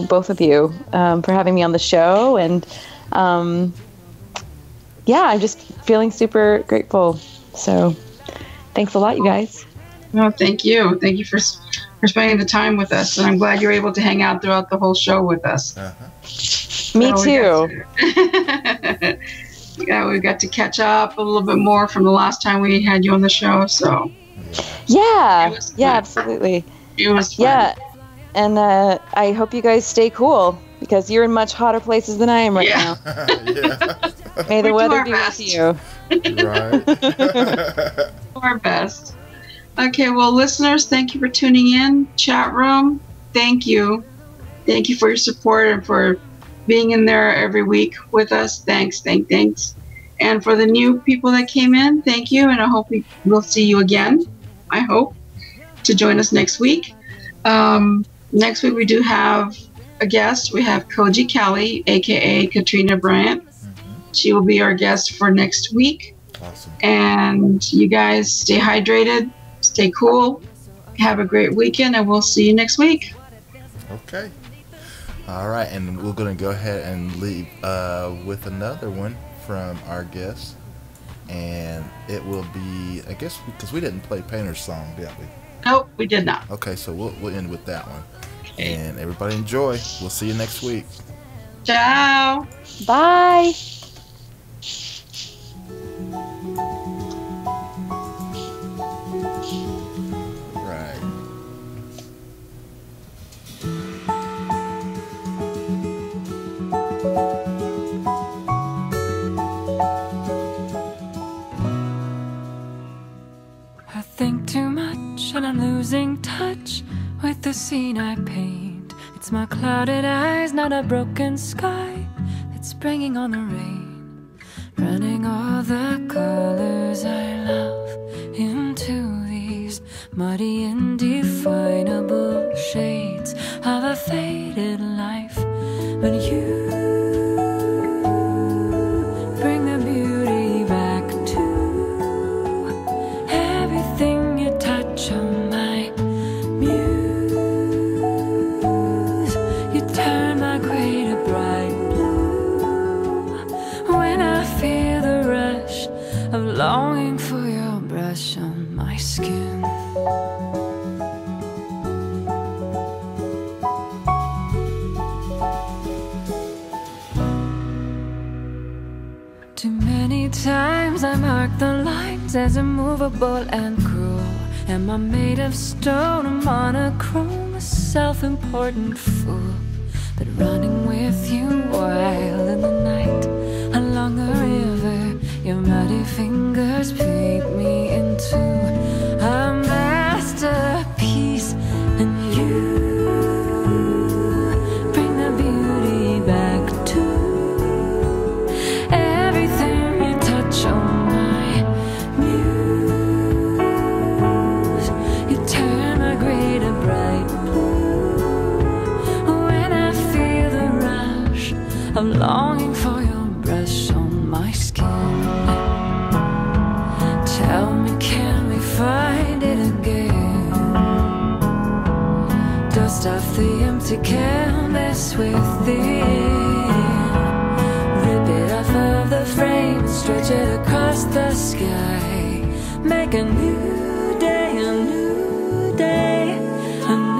both of you, for having me on the show, and yeah, I'm just feeling super grateful. So thanks a lot, you guys. No, thank you. Thank you for spending the time with us, and I'm glad you're able to hang out throughout the whole show with us. Me too. Yeah, we got to catch up a little bit more from the last time we had you on the show. So yeah, absolutely. It was fun. Yeah, and I hope you guys stay cool, because you're in much hotter places than I am right now. Yeah. May the weather be with you. Right. Our best. Okay, well, listeners, thank you for tuning in. Chat room, thank you. Thank you for your support and for being in there every week with us. Thanks. And for the new people that came in, thank you. And I hope we'll see you again, I hope, to join us next week. Next week, we do have a guest. We have Koji Kelly, a.k.a. Katrina Bryant. She will be our guest for next week. Awesome. And you guys stay hydrated, stay cool, have a great weekend, and we'll see you next week. Okay. All right, and we're going to go ahead and leave with another one from our guest. And it will be, I guess, because we didn't play Painter's song, did we? Nope, we did not. Okay, so we'll end with that one. Okay. And everybody enjoy. We'll see you next week. Ciao. Bye. I think too much and I'm losing touch with the scene I paint. It's my clouded eyes, not a broken sky, that's bringing on the rain, running all the colors I love into these muddy indefinable shades of a faded life. But you bring the beauty back to everything you touch on my muse. You turn my gray to bright blue when I feel the rush of longing for your brush on my skin. Too many times I mark the lines as immovable and cruel. Am I made of stone, a monochrome, a self-important fool? But running with you wild in the night along the river, your muddy fingers paint me into a masterpiece. And you bring the beauty back to everything I'm longing for your brush on my skin. Tell me, can we find it again? Dust off the empty canvas within. Rip it off of the frame, stretch it across the sky. Make a new day, a new day, a new